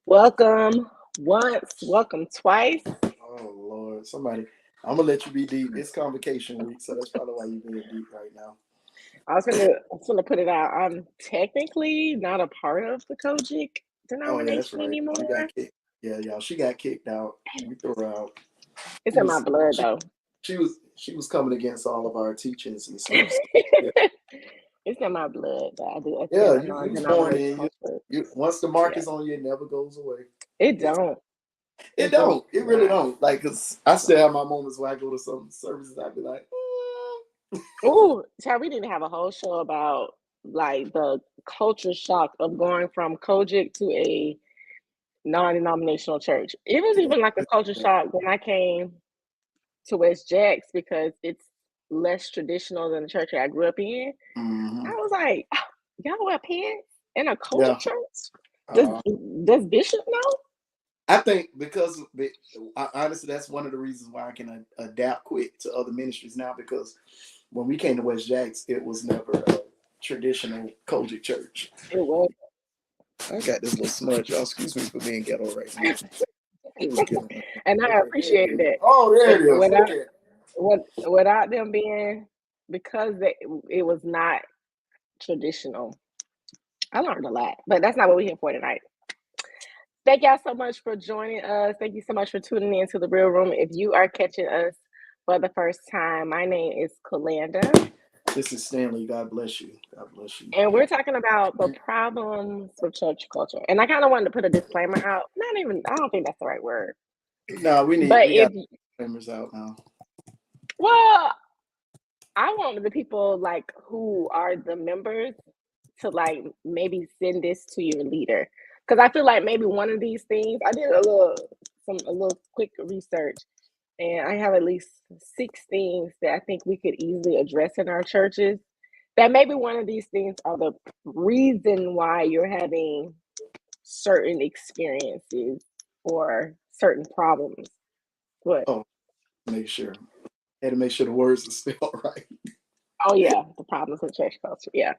Welcome once, welcome twice. Oh Lord, somebody. I'm gonna let you be deep. It's convocation week, so that's probably why you're being deep right now. I was gonna put it out. I'm technically not a part of the Kojic Oh yeah, that's denomination right. You got anymore. kicked. Yeah, y'all. She got kicked out. We threw her out. It's She in my was blood she though. she was coming against all of our teachings and stuff. So, yeah, It's in my blood that I do yeah. attend a You was born in you. non-denominational church. You once the mark Yeah, is on you, it never goes away. it It's don't. it It does don't. It really not. don't. Like, cause I still have my moments where I go to some services. I'd be like, Ooh, child, we didn't have a whole show about like the culture shock of going from Kojic to a non-denominational church. It was yeah, even like a culture shock when I came to West Jacks because it's less traditional than the church I grew up in. hmm I was like, "Oh, y'all wear pants in a culture yeah. church? Does Uh, does Bishop know?" I think because honestly, that's one of the reasons why I can adapt quick to other ministries now. Because when we came to West Jacks, it was never a traditional Kojic church. It was. I got this little smudge. Y'all, excuse me for being ghetto right now. Let me get on. And I Okay, there it appreciated is. that. Oh, there But it is. Okay. without them being, because it was not traditional, I learned a lot. But that's not what we're here for tonight. Thank y'all so much for joining us. Thank you so much for tuning in to the Real Room. If you are catching us for the first time, my name is Kalanda, This is Stanley. God bless you. God bless you. and we're talking about the problems with church culture. And I kind of wanted to put a disclaimer out. Not even, I don't think that's the right word. No, But we if, got members out now. well, I want the people like who are the members to like maybe send this to your leader. Because I feel like maybe one of these things, I did a little quick research. And I have at least 6 things that I think we could easily address in our churches. That maybe one of these things are the reason why you're having certain experiences or certain problems. What? Oh, make sure. Had to make sure the words are spelled right. Oh yeah, the problems with church culture. Yeah,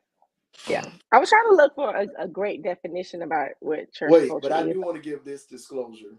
yeah. I was trying to look for a great definition about what church Wait, but culture I is. do want to give this disclosure.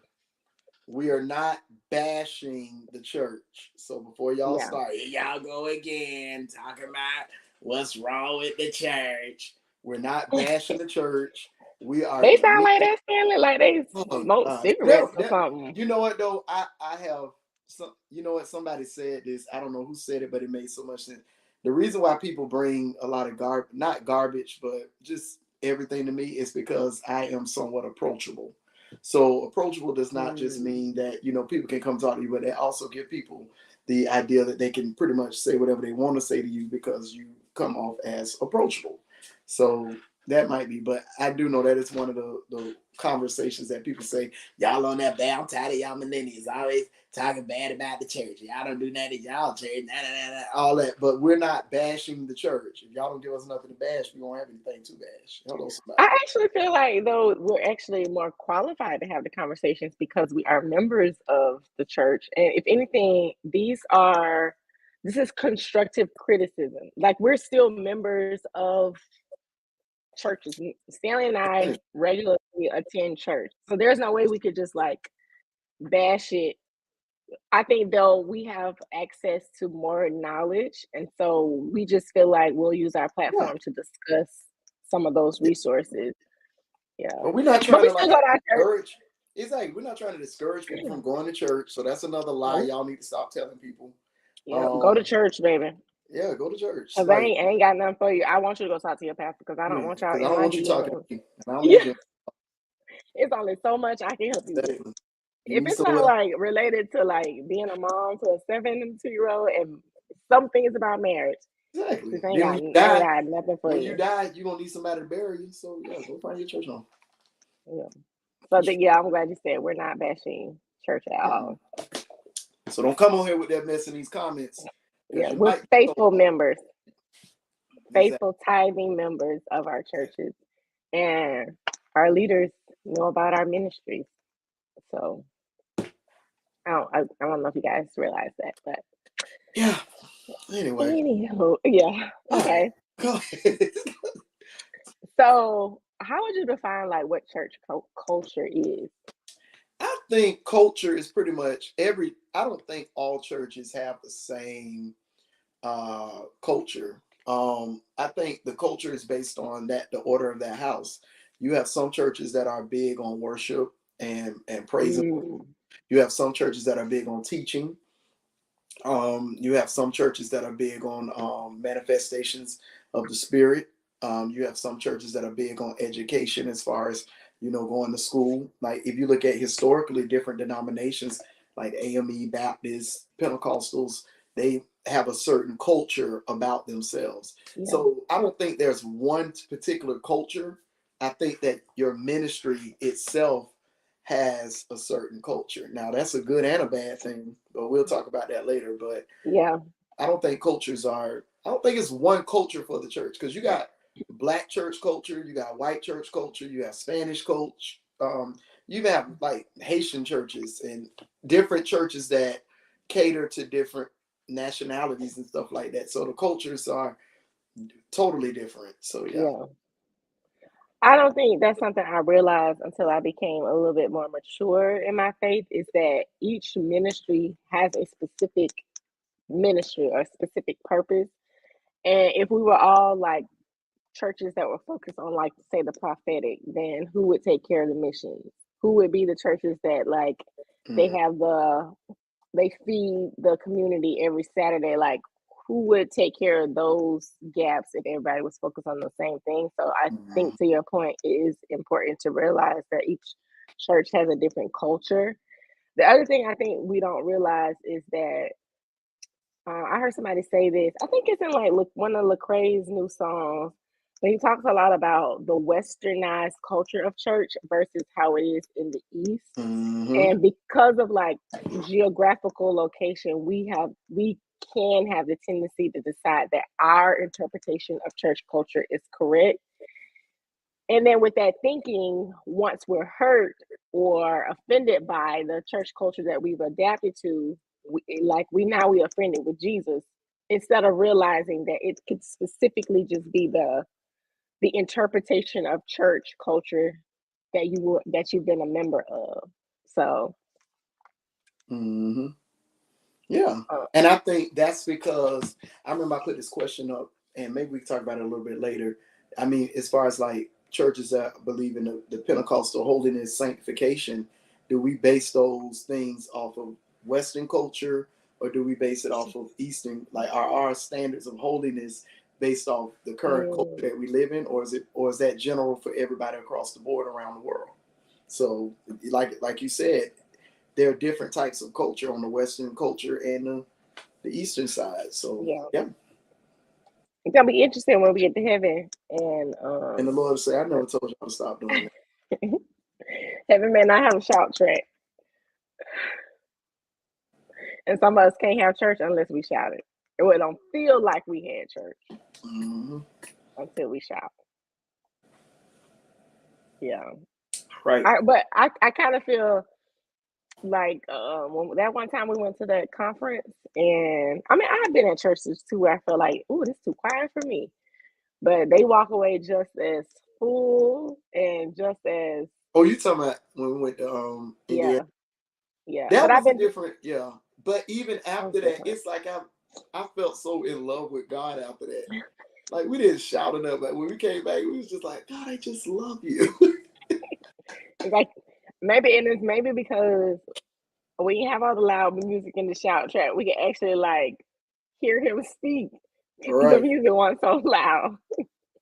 We are not bashing the church. So before y'all Yeah, start, here y'all go again talking about what's wrong with the church. We're not bashing the church. We are they sound like committed. that, Stanley, like they Oh smoke God. cigarettes or something. You know what though? I have some. You know what? Somebody said this. I don't know who said it, but it made so much sense. The reason why people bring a lot of not garbage, but just everything to me is because I am somewhat approachable. So approachable does not just Mm. mean that people can come talk to you, but it also give people the idea that they can pretty much say whatever they want to say to you because you come off as approachable. So that might be, but I do know that it's one of the conversations that people say, y'all on that bad. I'm tired of y'all millennials always talking bad about the church. Y'all don't do nothing, y'all church, all that. But we're not bashing the church. If y'all don't give us nothing to bash, we won't have anything to bash. Hello, somebody. I actually feel like though we're actually more qualified to have the conversations because we are members of the church. And if anything, this is constructive criticism. Like we're still members of churches. Stanley and I regularly attend church. So there's no way we could just like bash it. I think though we have access to more knowledge, and so we just feel like we'll use our Yeah, platform to discuss some of those yeah. resources. Yeah. But we're not But trying we to still like go to our church. discourage. It's like we're not trying to discourage people from going to church. So that's another lie Nope. y'all need to stop telling people. Yep. Go to Um, church, baby. yeah, go to church. Cause I Like, ain't got nothing for you. I want you to go talk to your pastor because I don't want y'all because I in don't my want you talking DMs. to me, and I don't Yeah. need you. It's only so much I can help you with. Exactly. Give If me it's some not well. like related to like being a mom to a 7 and 2-year-old and some things about marriage, Exactly. this ain't Then got I ain't got nothing for you. you're gonna need somebody to bury you. So yeah, go find your church home. Yeah. So yeah, I'm glad you said we're not bashing church at Yeah. all. So don't come on here with that mess in these comments because Yeah, you we're might be so faithful wrong. members, Exactly. faithful tithing members of our churches, and our leaders know about our ministries. So I don't know if you guys realize that, but Yeah. Anyway. anyhow, yeah. All right. Okay. Go ahead. So how would you define like what church culture is? I think culture is pretty much I don't think all churches have the same culture. I think the culture is based on the order of that house. You have some churches that are big on worship and praise. Mm, You have some churches that are big on teaching. You have some churches that are big on manifestations of the spirit. You have some churches that are big on education, as far as going to school. Like if you look at historically different denominations like AME, Baptists, Pentecostals, they have a certain culture about themselves. yeah, So I don't think there's one particular culture. I think that your ministry itself has a certain culture. Now that's a good and a bad thing, but we'll talk about that later. But yeah, I don't think I don't think it's one culture for the church, because you got black church culture, you got white church culture, you have Spanish culture, you have like Haitian churches and different churches that cater to different nationalities and stuff like that. So the cultures are totally different. So yeah. yeah. I don't think that's something I realized until I became a little bit more mature in my faith, is that each ministry has a specific ministry or specific purpose. And if we were all like churches that were focused on, like, say, the prophetic, then who would take care of the missions? Who would be the churches that like they Mm, have they feed the community every Saturday? Like, who would take care of those gaps if everybody was focused on the same thing? So I mm, think, to your point, it is important to realize that each church has a different culture. The other thing I think we don't realize is that I heard somebody say this. I think it's in like one of Lecrae's new songs, but he talks a lot about the westernized culture of church versus how it is in the East. mhm, And because of like geographical location, we can have the tendency to decide that our interpretation of church culture is correct. And then with that thinking, once we're hurt or offended by the church culture that we've adapted to, we offended with Jesus, instead of realizing that it could specifically just be the interpretation of church culture that you've been a member of. So mhm. Yeah. uh, And I think that's because I remember I put this question up, and maybe we can talk about it a little bit later. I mean, as far as like churches that believe in the Pentecostal holiness, sanctification, do we base those things off of Western culture, or do we base it off of Eastern? Like, are our standards of holiness based off the current culture mm, that we live in, or is that general for everybody across the board around the world? So, like you said, there are different types of culture on the Western culture and the Eastern side. So yeah, yeah, it's gonna be interesting when we get to heaven and and the Lord say, "I never told y'all to stop doing that." heaven may not have a shout track, and some of us can't have church unless we shout it. It don't feel like we had church Mm-hmm. until we shout. Yeah. Right. I kind of feel like that one time we went to that conference, and I mean I've been at churches too where I feel like, oh, this is too quiet for me, but they walk away just as full and just as, Oh, you talking about when we went to Indiana? yeah, yeah. But That I've was a been different, yeah. But even that was after that, different. it's like I felt so in love with God after that. Like we didn't shout enough. Like when we came back, we was just like, God, I just love you. It's like maybe because we have all the loud music in the shout track, we can actually like hear him speak. The Right. music wasn't so loud.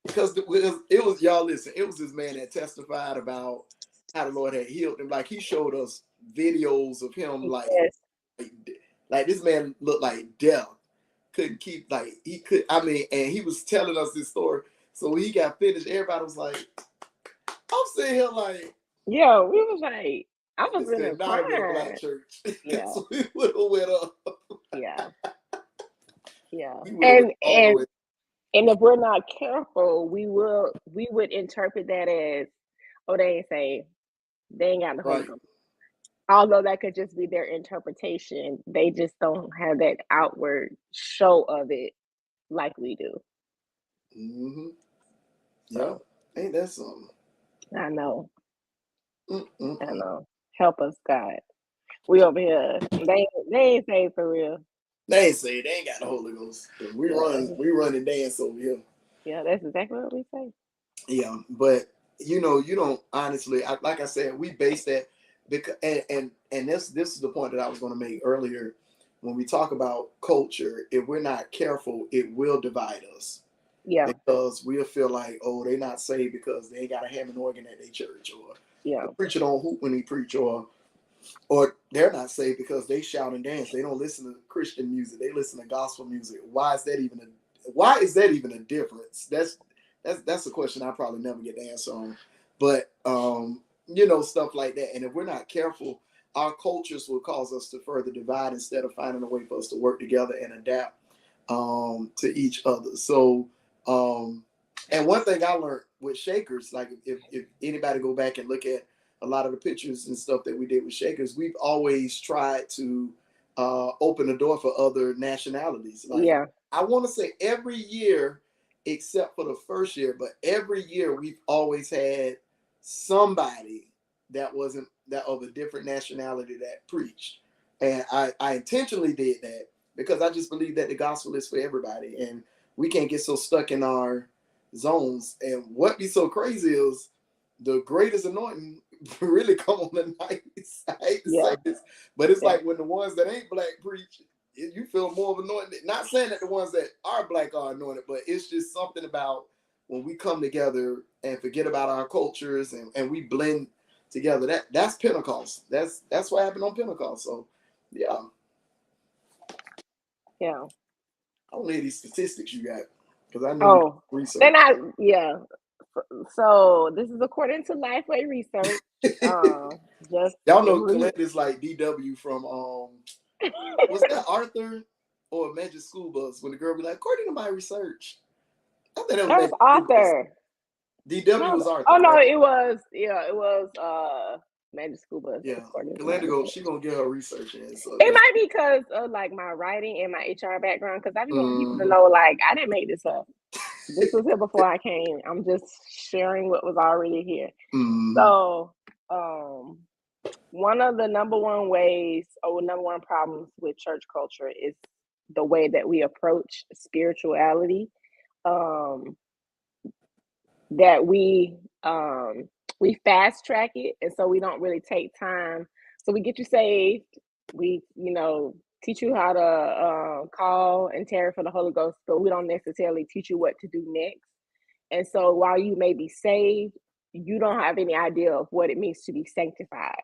Because it was y'all listen, it was this man that testified about how the Lord had healed him. Like he showed us videos of him Yes. like, like this man looked like death. Couldn't keep like he could I mean, and he was telling us this story. So when he got finished, everybody was like, I'm sitting here like Yeah, we was like, I was this in there could not have been a black crying. church. Yeah, So we would have went up. yeah, yeah. We would have went all the way. And if we're not careful, we would interpret that as, oh, they ain't saved. They ain't got the Holy Right. Ghost. Although that could just be their interpretation. They just don't have that outward show of it like we do. Mm-hmm. Yeah. So Ain't that something? I know. I Mm-mm-mm. know. Help us, God. We over here. They ain't saved for real. They ain't say they ain't got the Holy Ghost. Yeah, We run and dance over here. yeah, that's exactly what we say. Yeah, but you don't honestly. Like I said, we base that because and this is the point that I was going to make earlier. When we talk about culture, if we're not careful, it will divide us Yeah, because we'll feel like, oh, they're not saved because they ain't got a Hammond organ at their church, or yeah, the preacher don't hoop when he preach, or they're not saved because they shout and dance. They don't listen to Christian music. They listen to gospel music. Why is that even a difference? That's a question I probably never get the answer on. But stuff like that. And if we're not careful, our cultures will cause us to further divide instead of finding a way for us to work together and adapt to each other. So and one thing I learned with Shakers, like if anybody go back and look at a lot of the pictures and stuff that we did with Shakers, we've always tried to open the door for other nationalities. Like yeah, I want to say every year, except for the first year, but every year we've always had somebody that wasn't that of a different nationality that preached. And I intentionally did that because I just believe that the gospel is for everybody. And we can't get so stuck in our zones. And what be so crazy is the greatest anointing really come on the night. I hate to say yeah, this, but it's yeah, like when the ones that ain't black preach, you feel more of anointed. Not saying that the ones that are black are anointed, but it's just something about when we come together and forget about our cultures and we blend together. That's Pentecost. That's what happened on Pentecost. So yeah, yeah. I don't need these statistics you got because I know you Oh, they're research. not. Yeah. So this is according to Lifeway Research. Just Y'all if know we, Calend is like DW from was that Arthur or Magic School Bus when the girl be like, according to my research. I think that was that was Magic School Bus. Arthur. DW No, was oh Arthur, no, right? it was Magic School Bus Yeah. according to my Calendar research. she gonna get her research in. So It yeah. might be because of like my writing and my HR background. Because I be wanting people to Mm, know, like, I didn't make this up. This was here before I came. I'm just sharing what was already here. mm, So, one of the number one ways or number one problems with church culture is the way that we approach spirituality. Um, that we fast track it, and so we don't really take time. So we get you saved. We teach you how to call and tarry for the Holy Ghost, but we don't necessarily teach you what to do next. And so while you may be saved, you don't have any idea of what it means to be sanctified.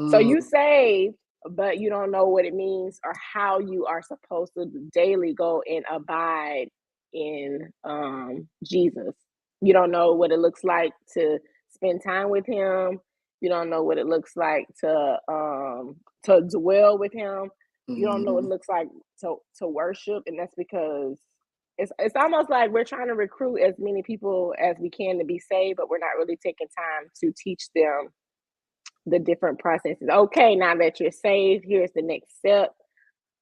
So mm, you saved, but you don't know what it means or how you are supposed to daily go and abide in Jesus. You don't know what it looks like to spend time with him. You don't know what it looks like to dwell with him. You don't know what it mm, looks like to worship, and that's because it's almost like we're trying to recruit as many people as we can to be saved, but we're not really taking time to teach them the different processes. Okay, now that you're saved, here's the next step,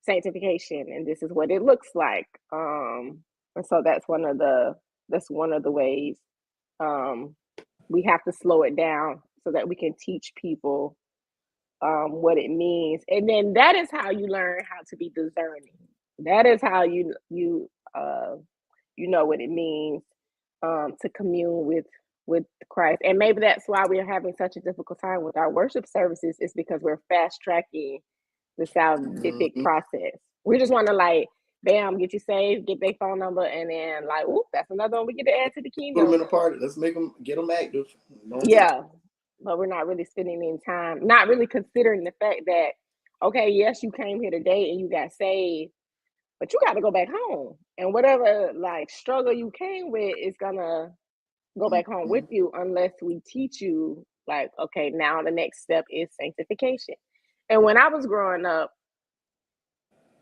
sanctification, and this is what it looks like. And so that's one of the ways um, we have to slow it down so that we can teach people what it means, and then that is how you learn how to be discerning. That is how you know what it means to commune with Christ. And maybe that's why we're having such a difficult time with our worship services, is because we're fast tracking the salvific mm. process. We just want to like, bam, get you saved, get their phone number, and then like, whoop, that's another one we get to add to the Put them kingdom. in a party. Let's get them active. Don't take Yeah, but we're not really spending any time, not really considering the fact that, okay, yes, you came here today and you got saved, but you got to go back home, and whatever like struggle you came with is gonna go back home with mm, you unless we teach you like, okay, now the next step is sanctification. And when I was growing up,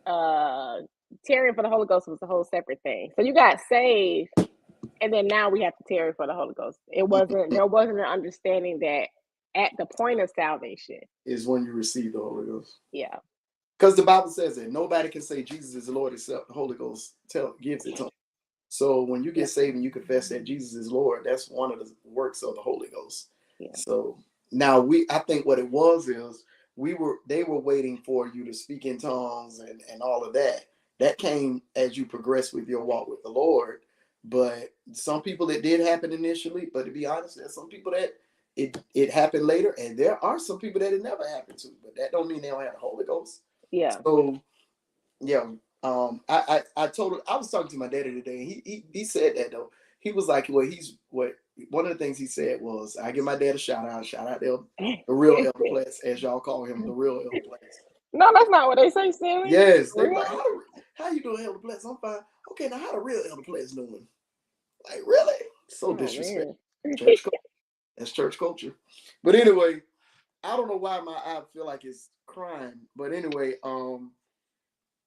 uh tarrying for the Holy Ghost was a whole separate thing. So you got saved, and then now we have to tarry for the Holy Ghost. mm. There wasn't an understanding that at the point of salvation. Is when you receive the Holy Ghost. Yeah. Because the Bible says that nobody can say Jesus is the Lord except the Holy Ghost gives it to him. So when you Yeah. get saved and you confess that Jesus is Lord, that's one of the works of the Holy Ghost. Yeah. So now I think what it was is they were waiting for you to speak in tongues and all of that. That came as you progress with your walk with the Lord. But some people it did happen initially, but to be honest, there's some people that it happened later, and there are some people that it never happened to, but that don't mean they don't have the Holy Ghost. Yeah. So yeah, I told I was talking to my daddy today, and he said that though. He was like, well, one of the things he said was, I give my dad a shout out the real Elder Platts, as y'all call him, the real Elder Platts. No, that's not what they say, Stanley. Yes, they Real? be like, how you doing, Elder Platts? I'm fine. Okay, now how the real Elder Platts doing? Like, really? So Oh, disrespectful. man. Church culture. That's church culture. But anyway, I don't know why my eye feel like it's crying. But anyway,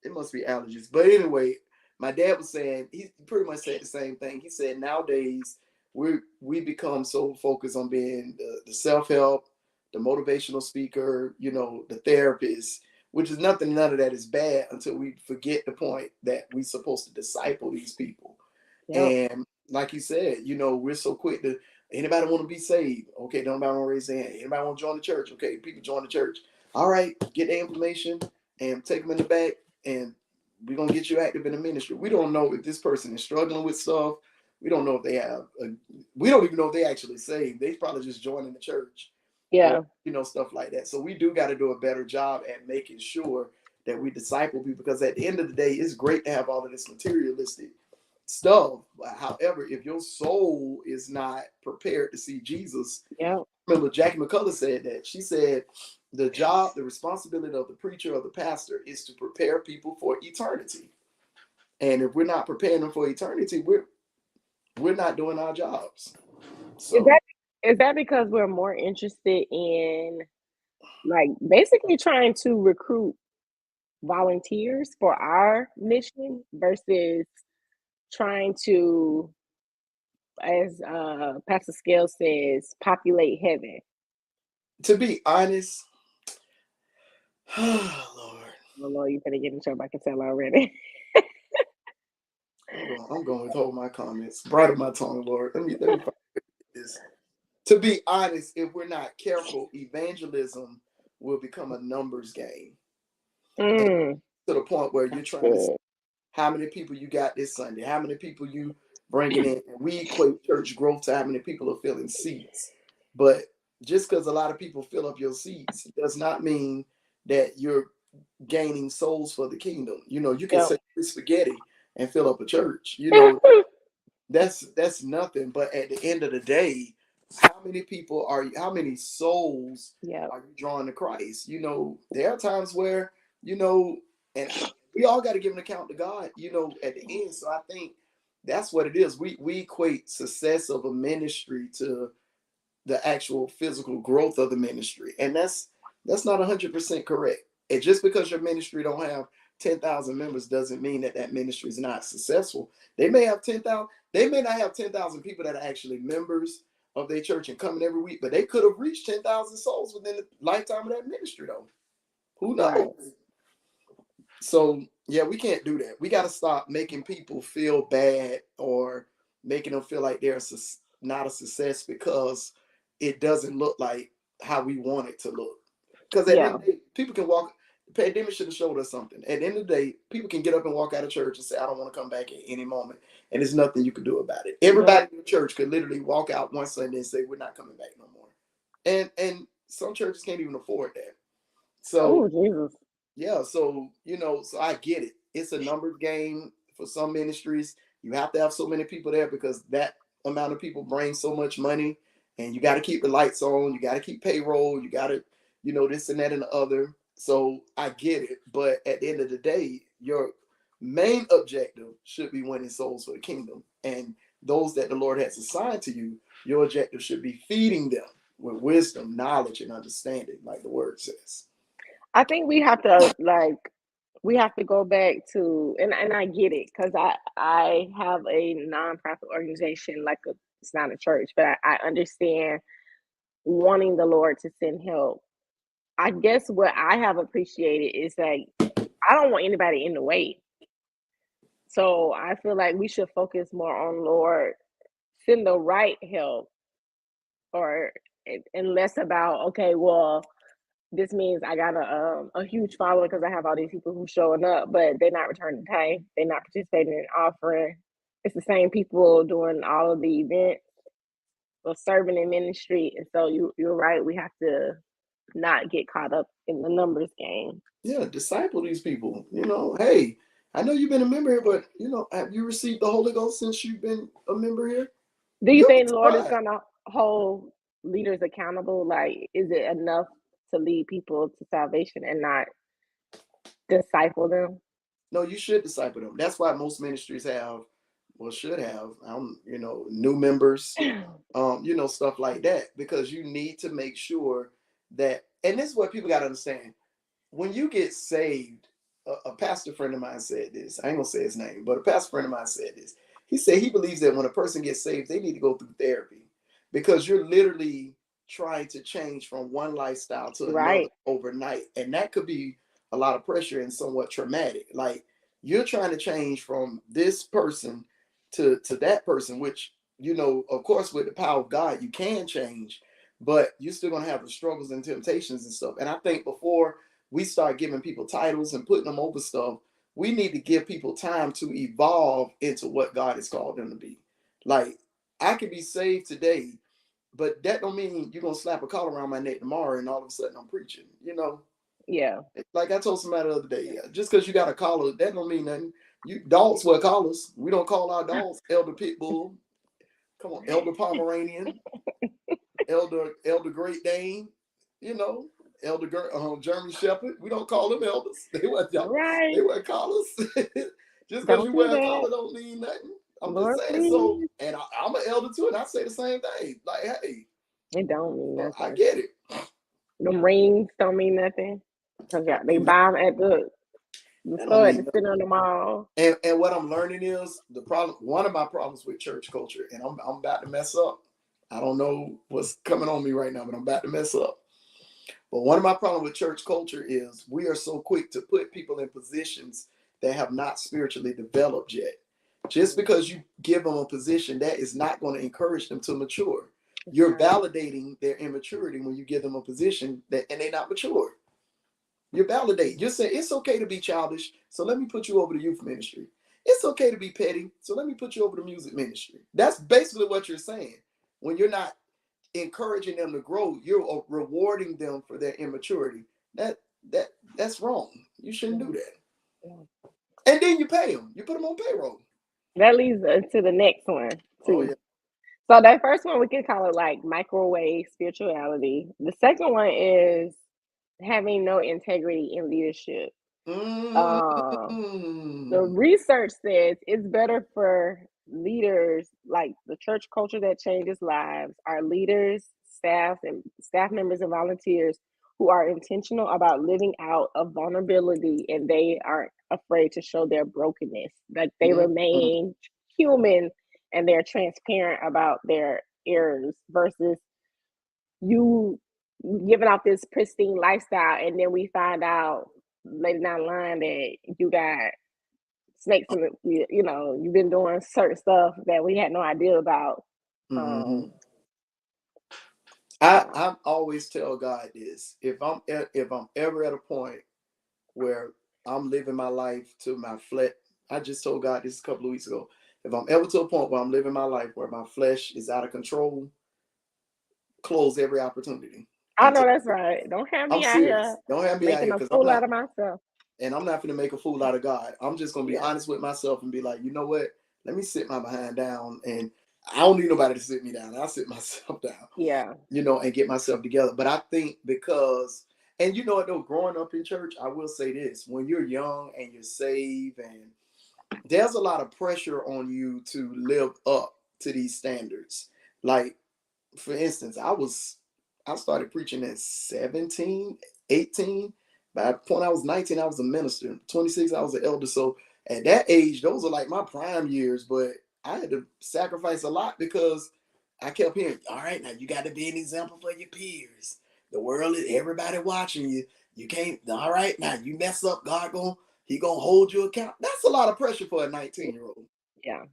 it must be allergies. But anyway, my dad was saying, he pretty much said the same thing. He said nowadays we become so focused on being the self-help, the motivational speaker, the therapist, which is nothing, none of that is bad until we forget the point that we're supposed to disciple these people. Yep. And like you said, we're so quick to, anybody want to be saved? Okay, nobody want to raise their hand. Anybody want to join the church? Okay, people join the church. All right, get the information and take them in the back, and we're going to get you active in the ministry. We don't know if this person is struggling with stuff. We don't know if they we don't even know if they actually saved. They probably just joining the church. Yeah. Or, stuff like that. So we do got to do a better job at making sure that we disciple people, because at the end of the day, it's great to have all of this materialistic stuff. However, if your soul is not prepared to see Jesus, Yeah. remember Jackie McCullough said that. She said the responsibility of the preacher or the pastor is to prepare people for eternity. And if we're not preparing them for eternity, we're not doing our jobs. So Is that because we're more interested in like basically trying to recruit volunteers for our mission versus trying to, as Pastor Scale says, populate heaven? to be honest, oh Lord. Oh Lord, you better get in trouble. I can tell already. I'm going to withhold my comments. Bridle my tongue, Lord. Let me find this. To be honest, if we're not careful, evangelism will become a numbers game. To the point where you're trying to see how many people you got this Sunday, how many people you bringing in. And we equate church growth to how many people are filling seats. But just because a lot of people fill up your seats does not mean that you're gaining souls for the kingdom. You can say spaghetti and fill up a church. That's nothing. But at the end of the day, how many souls are you drawing to Christ? There are times where, and we all got to give an account to God, at the end. So I think that's what it is. We equate success of a ministry to the actual physical growth of the ministry. And that's not 100% correct. And just because your ministry don't have 10,000 members doesn't mean that ministry is not successful. They may have 10,000. They may not have 10,000 people that are actually members of their church and coming every week, but they could have reached 10,000 souls within the lifetime of that ministry, though. Who knows? Right. So yeah, we can't do that. We got to stop making people feel bad or making them feel like they're not a success because it doesn't look like how we want it to look. Because at the end of the day, people can walk. The pandemic should have showed us something. At the end of the day, people can get up and walk out of church and say, I don't want to come back at any moment. And there's nothing you can do about it. Everybody in the church could literally walk out one Sunday and say, we're not coming back no more. And some churches can't even afford that. So, Jesus. Yeah, so so I get it. It's a numbers game for some ministries. You have to have so many people there because that amount of people bring so much money, and you got to keep the lights on. You got to keep payroll. You got to, this and that and the other. So I get it, but at the end of the day, your main objective should be winning souls for the kingdom, and those that the Lord has assigned to you, your objective should be feeding them with wisdom, knowledge, and understanding, like the word says. I think we have to go back to, and I get it, because I have a nonprofit organization, it's not a church, but I understand wanting the Lord to send help. I guess what I have appreciated is that I don't want anybody in the way. So I feel like we should focus more on Lord, send the right help, or and less about, okay, well, this means I got a huge following because I have all these people who showing up, but they're not returning pay. They're not participating in offering. It's the same people doing all of the events or serving in ministry. And so you're right. We have to not get caught up in the numbers game. Yeah, disciple these people. You know, hey, I know you've been a member here, but you know, have you received the Holy Ghost since you've been a member here? Do you You'll be think the Lord is surprised. gonna hold leaders accountable? Like, is it enough to lead people to salvation and not disciple them? No, you should disciple them. That's why most ministries have, well, should have, you know, new members, you know, stuff like that, because you need to make sure that, and this is what people got to understand. When you get saved, a pastor friend of mine said this. I ain't gonna say his name, but a pastor friend of mine said this. He said he believes that when a person gets saved, they need to go through therapy, because you're literally trying to change from one lifestyle to another Right. overnight, and that could be a lot of pressure and somewhat traumatic. Like, you're trying to change from this person to that person, which, you know, of course, with the power of God, you can change, but you're still gonna have the struggles and temptations and stuff. And I think before we start giving people titles and putting them over stuff, we need to give people time to evolve into what God has called them to be. Like, I could be saved today, but that don't mean you're gonna slap a collar around my neck tomorrow and all of a sudden I'm preaching. You know, Yeah. like I told somebody the other day, just because you got a collar, that don't mean nothing. You dogs wear collars. We don't call our dogs Elder Pitbull. Come on, Elder Pomeranian, Elder Great Dane. You know, German Shepherd. We don't call them elders. They Right. wear collars. Just because Don't you do wear a that. collar don't mean nothing. I'm just Lord, saying. So, please. and I'm an elder too, and I say the same thing. Like, hey, It don't mean I nothing. get it. Them rings don't mean nothing. Cause yeah, That they mean nothing. buy them at the That don't store at mean the nothing. center of the mall. And what I'm learning is the problem. One of my problems with church culture, and I'm about to mess up. I don't know what's coming on me right now, but I'm about to mess up. But one of my problems with church culture is we are so quick to put people in positions that have not spiritually developed yet. Just because you give them a position, that is not going to encourage them to mature. That's You're right. validating their immaturity when you give them a position that and they're not mature. You're validating. You're saying it's okay to be childish, so let me put you over to youth ministry. It's okay to be petty, so let me put you over to music ministry. That's basically what you're saying. When you're not encouraging them to grow, you're rewarding them for their immaturity. That that that's wrong. You shouldn't Yeah. do that. Yeah. And then you pay them. You put them on payroll. That leads us to the next one Oh too. yeah. So that first one we can call it like microwave spirituality. The second one is having no integrity in leadership. Um, the Mm. research says it's better for leaders, like the church culture that changes lives, our leaders, staff members and volunteers who are intentional about living out of vulnerability and they aren't afraid to show their brokenness. That they Mm. remain human and they're transparent about their errors versus you giving out this pristine lifestyle and then we find out later down the line that you got snakes in the, you've been doing certain stuff that we had no idea about. Mm. um so I always tell God this: if I'm ever at a point where I'm living my life to my flesh, I just told God this a couple of weeks ago. If I'm ever to a point where I'm living my life where my flesh is out of control, close every opportunity. I I know tell that's you, right. Don't have I'm me out here serious. Don't have me out making here a because I'm fool out not, of myself. and I'm not going to make a fool out of God. I'm just going to be Yeah. honest with myself and be like, you know what? Let me sit my behind down, and I don't need nobody to sit me down. I'll sit myself down, Yeah. you know, and get myself together. But I think because, and you know what though, growing up in church, I will say this: when you're young and you're saved, and there's a lot of pressure on you to live up to these standards. Like, for instance, I started preaching at 17, 18. By the point I was 19, I was a minister. 26, I was an elder. So at that age, those are like my prime years. But I had to sacrifice a lot because I kept hearing, all right, now you got to be an example for your peers. The world is everybody watching you. You can't, all right, now you mess up, God going, He gonna hold you account. That's a lot of pressure for a 19-year-old. Yeah.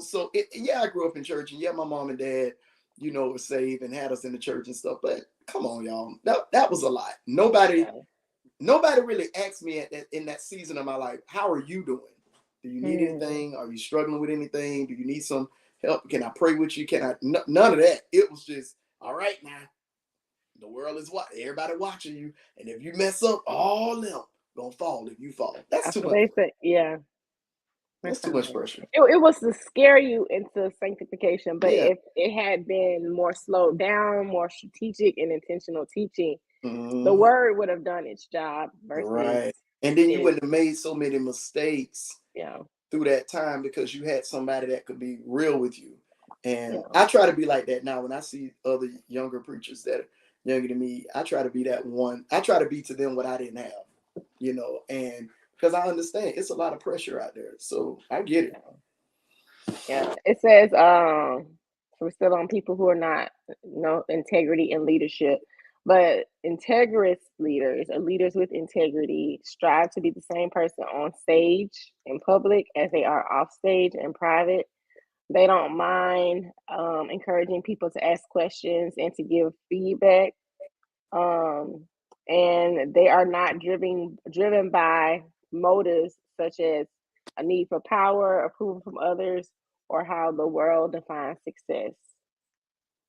So yeah, I grew up in church, and yeah, my mom and dad, were saved and had us in the church and stuff. But come on, y'all, that was a lot. Nobody Yeah. really asked me in that season of my life, how are you doing? Do you need anything? Are you struggling with anything? Do you need some help? Can I pray with you? Can I? None of that. It was just, all right, now the world is everybody watching you, and if you mess up, all them gonna fall if you fall. That's That's too what much. they say. Yeah. That's too much pressure. It was to scare you into sanctification, but Yeah. if it had been more slowed down, more strategic and intentional teaching, the Mhm. word would have done its job versus Right. And then you it. wouldn't have made so many mistakes Yeah. through that time because you had somebody that could be real with you. And Yeah. I try to be like that now when I see other younger preachers that are younger than me. I try to be that one. I try to be to them what I didn't have, and because I understand it's a lot of pressure out there. So I get it. Yeah. It says, we're still on people who are not, integrity and leadership. But integrous leaders or leaders with integrity strive to be the same person on stage in public as they are off stage in private. They don't mind encouraging people to ask questions and to give feedback. Um, and they are not driven by motives such as a need for power, approval from others, or how the world defines success.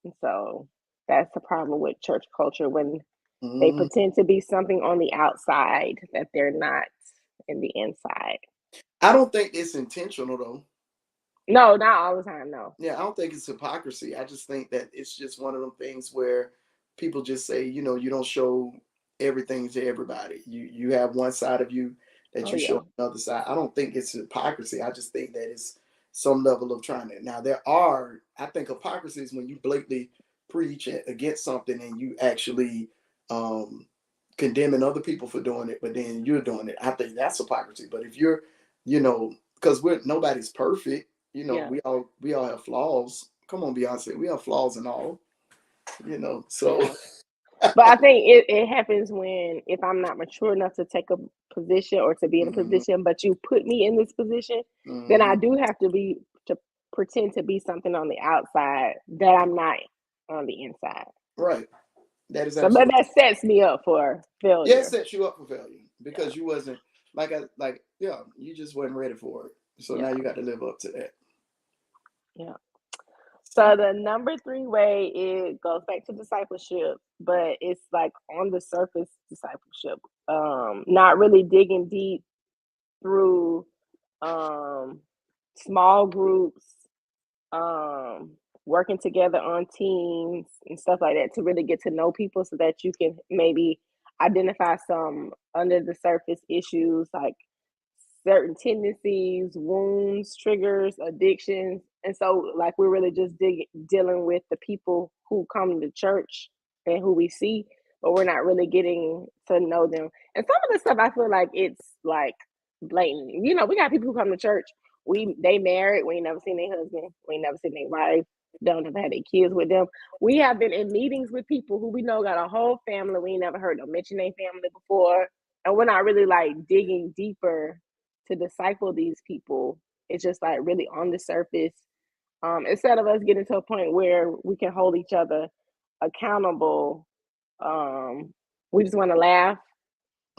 And so that's the problem with church culture when they Mm. pretend to be something on the outside that they're not in the inside. I don't think it's intentional though. No, not all the time. No. Yeah, I don't think it's hypocrisy. I just think that it's just one of them things where people just say, you don't show everything to everybody. You have one side of you that Oh you yeah. show another side. I don't think it's hypocrisy. I just think that it's some level of trying to. Now I think hypocrisy is when you blatantly preach against something and you actually um, condemning other people for doing it, but then you're doing it. I think that's hypocrisy. But if you're, because nobody's perfect, Yeah. we all have flaws. Come on, Beyonce, we have flaws and all. So Yeah. But I think it happens when if I'm not mature enough to take a position or to be in a mhm, position, but you put me in this position, then I mhm, do have to pretend to be something on the outside that I'm not on the inside. right. That is So, but absolutely. that sets me up for Yeah, it failure. sets you up for failure Yeah, because you wasn't yeah, you just wasn't ready for it. So now yeah, you got to live up to that. yeah. So So the number three way it goes back to discipleship, but it's like on the surface discipleship. Not really digging deep through um small groups, um working together on teams and stuff like that to really get to know people so that you can maybe identify some under the surface issues like certain tendencies, wounds, triggers, addictions. And so, like, we're really just dealing with the people who come to church and who we see, but we're not really getting to know them. And some of the stuff I feel like it's like blatant. We got people who come to church. They married. We ain't never seen their husband. We ain't never seen their wife. Don't have had their kids with them. We have been in meetings with people who we know got a whole family. We ain't never heard them mention their family before, and we're not really like digging deeper to disciple these people. It's just like really on the surface. Instead of us getting to a point where we can hold each other accountable, um, we just want to laugh,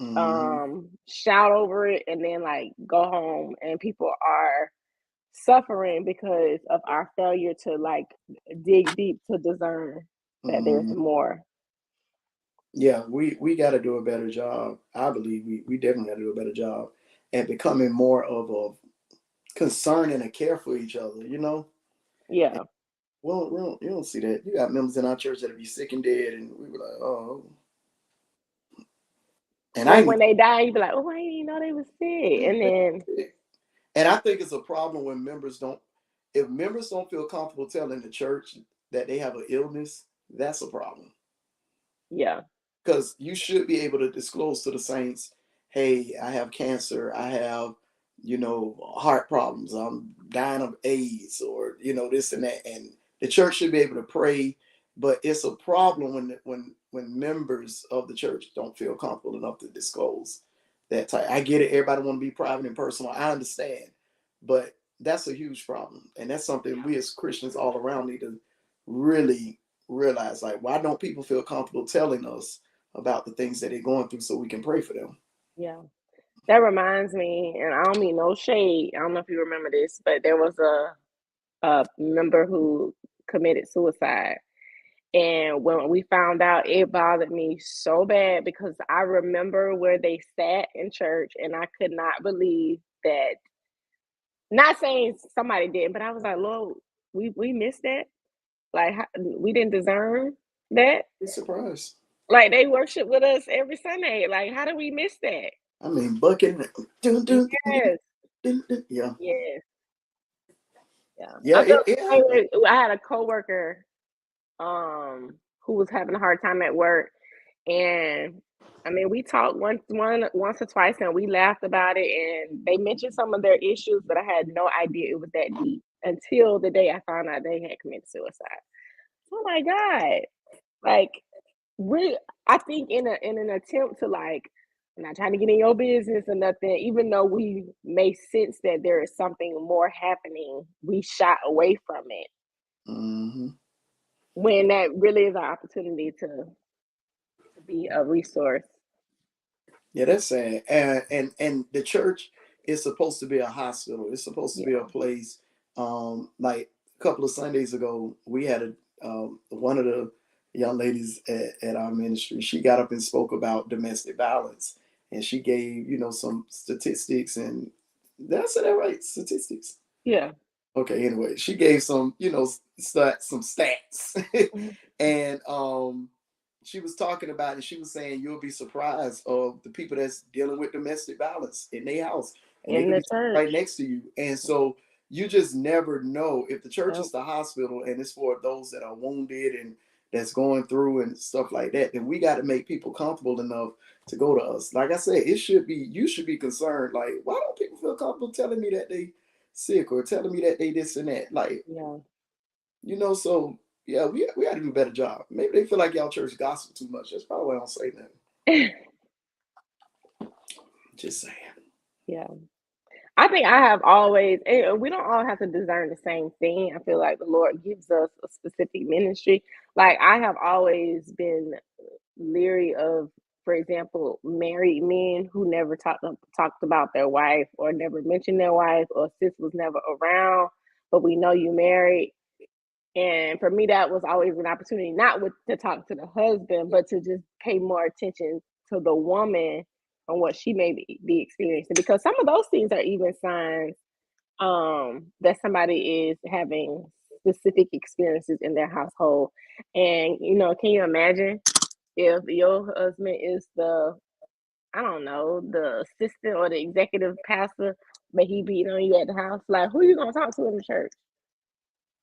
mhm. shout over it, and then like go home. And people are suffering because of our failure to like dig deep to discern that there's Mhm. more. Yeah, we got to do a better job. I believe we definitely got to do a better job at becoming more of a concern and a care for each other. And Yeah. you don't see that. You got members in our church that'll be sick and dead, and we were like, oh, and I When ain't they die, you be like, oh, I didn't even know they was sick. And even. then, And I think it's a problem when if members don't feel comfortable telling the church that they have an illness, that's a problem. yeah, Because you should be able to disclose to the saints, hey, I have cancer, I have, heart problems, I'm dying of AIDS, or this and that, and the church should be able to pray. But it's a problem when members of the church don't feel comfortable enough to disclose that type. I get it. Everybody want to be private and personal. I understand, but that's a huge problem, and that's something we as Christians all around need to really realize. Like, why don't people feel comfortable telling us about the things that they're going through so we can pray for them? Yeah. That reminds me, and I don't mean no shade. I don't know if you remember this, but there was a member who committed suicide. And when we found out, it bothered me so bad because I remember where they sat in church and I could not believe that. Not saying somebody didn't, but I was like, Lord, we missed that. Like we didn't deserve that. Be surprised. Like they worship with us every Sunday. Like how did we miss that? I mean, bucket. Dun, dun, Yes, dun, dun. Yeah, yes, yeah. yeah. I feel It the same happened. way. I had a coworker who was having a hard time at work, and I mean we talked once or twice and we laughed about it, and they mentioned some of their issues, but I had no idea it was that deep until the day I found out they had committed suicide. Oh my God. Like we I think in an attempt to like I'm not trying to get in your business or nothing, even though we may sense that there is something more happening, we shy away from it Hmm. when that really is our opportunity to be a resource. Yeah, that's sad. And the church is supposed to be a hospital. It's supposed to be a Yeah. place. Like a couple of Sundays ago, we had one of the young ladies at our ministry. She got up and spoke about domestic violence, and she gave some statistics. And did I say that right? Statistics. Yeah. Okay. Anyway, she gave some some stats, Mhm. and she was talking about it. She was saying you'll be surprised of the people that's dealing with domestic violence in their house, and they In could the be right church. next to you. And so you just never know if the church is Nope. the hospital and it's for those that are wounded and that's going through and stuff like that. Then we got to make people comfortable enough to go to us. Like I said, you should be concerned. Like, why don't people feel comfortable telling me that they sick or telling me that they this and that? Like, Yeah. so yeah, we got to do a better job. Maybe they feel like y'all church gospel too much. That's probably why I don't say nothing. Just saying. Yeah. I think I have always, and we don't all have to discern the same thing. I feel like the Lord gives us a specific ministry. Like I have always been leery of, for example, married men who never talked about their wife or never mentioned their wife or sis was never around, but we know you married. And for me, that was always an opportunity, not with to talk to the husband, but to just pay more attention to the woman and what she may be experiencing. Because some of those things are even signs that somebody is having specific experiences in their household. And can you imagine if your husband is I don't know, the assistant or the executive pastor, but he beating on you at the house? Like, who you gonna talk to in the church?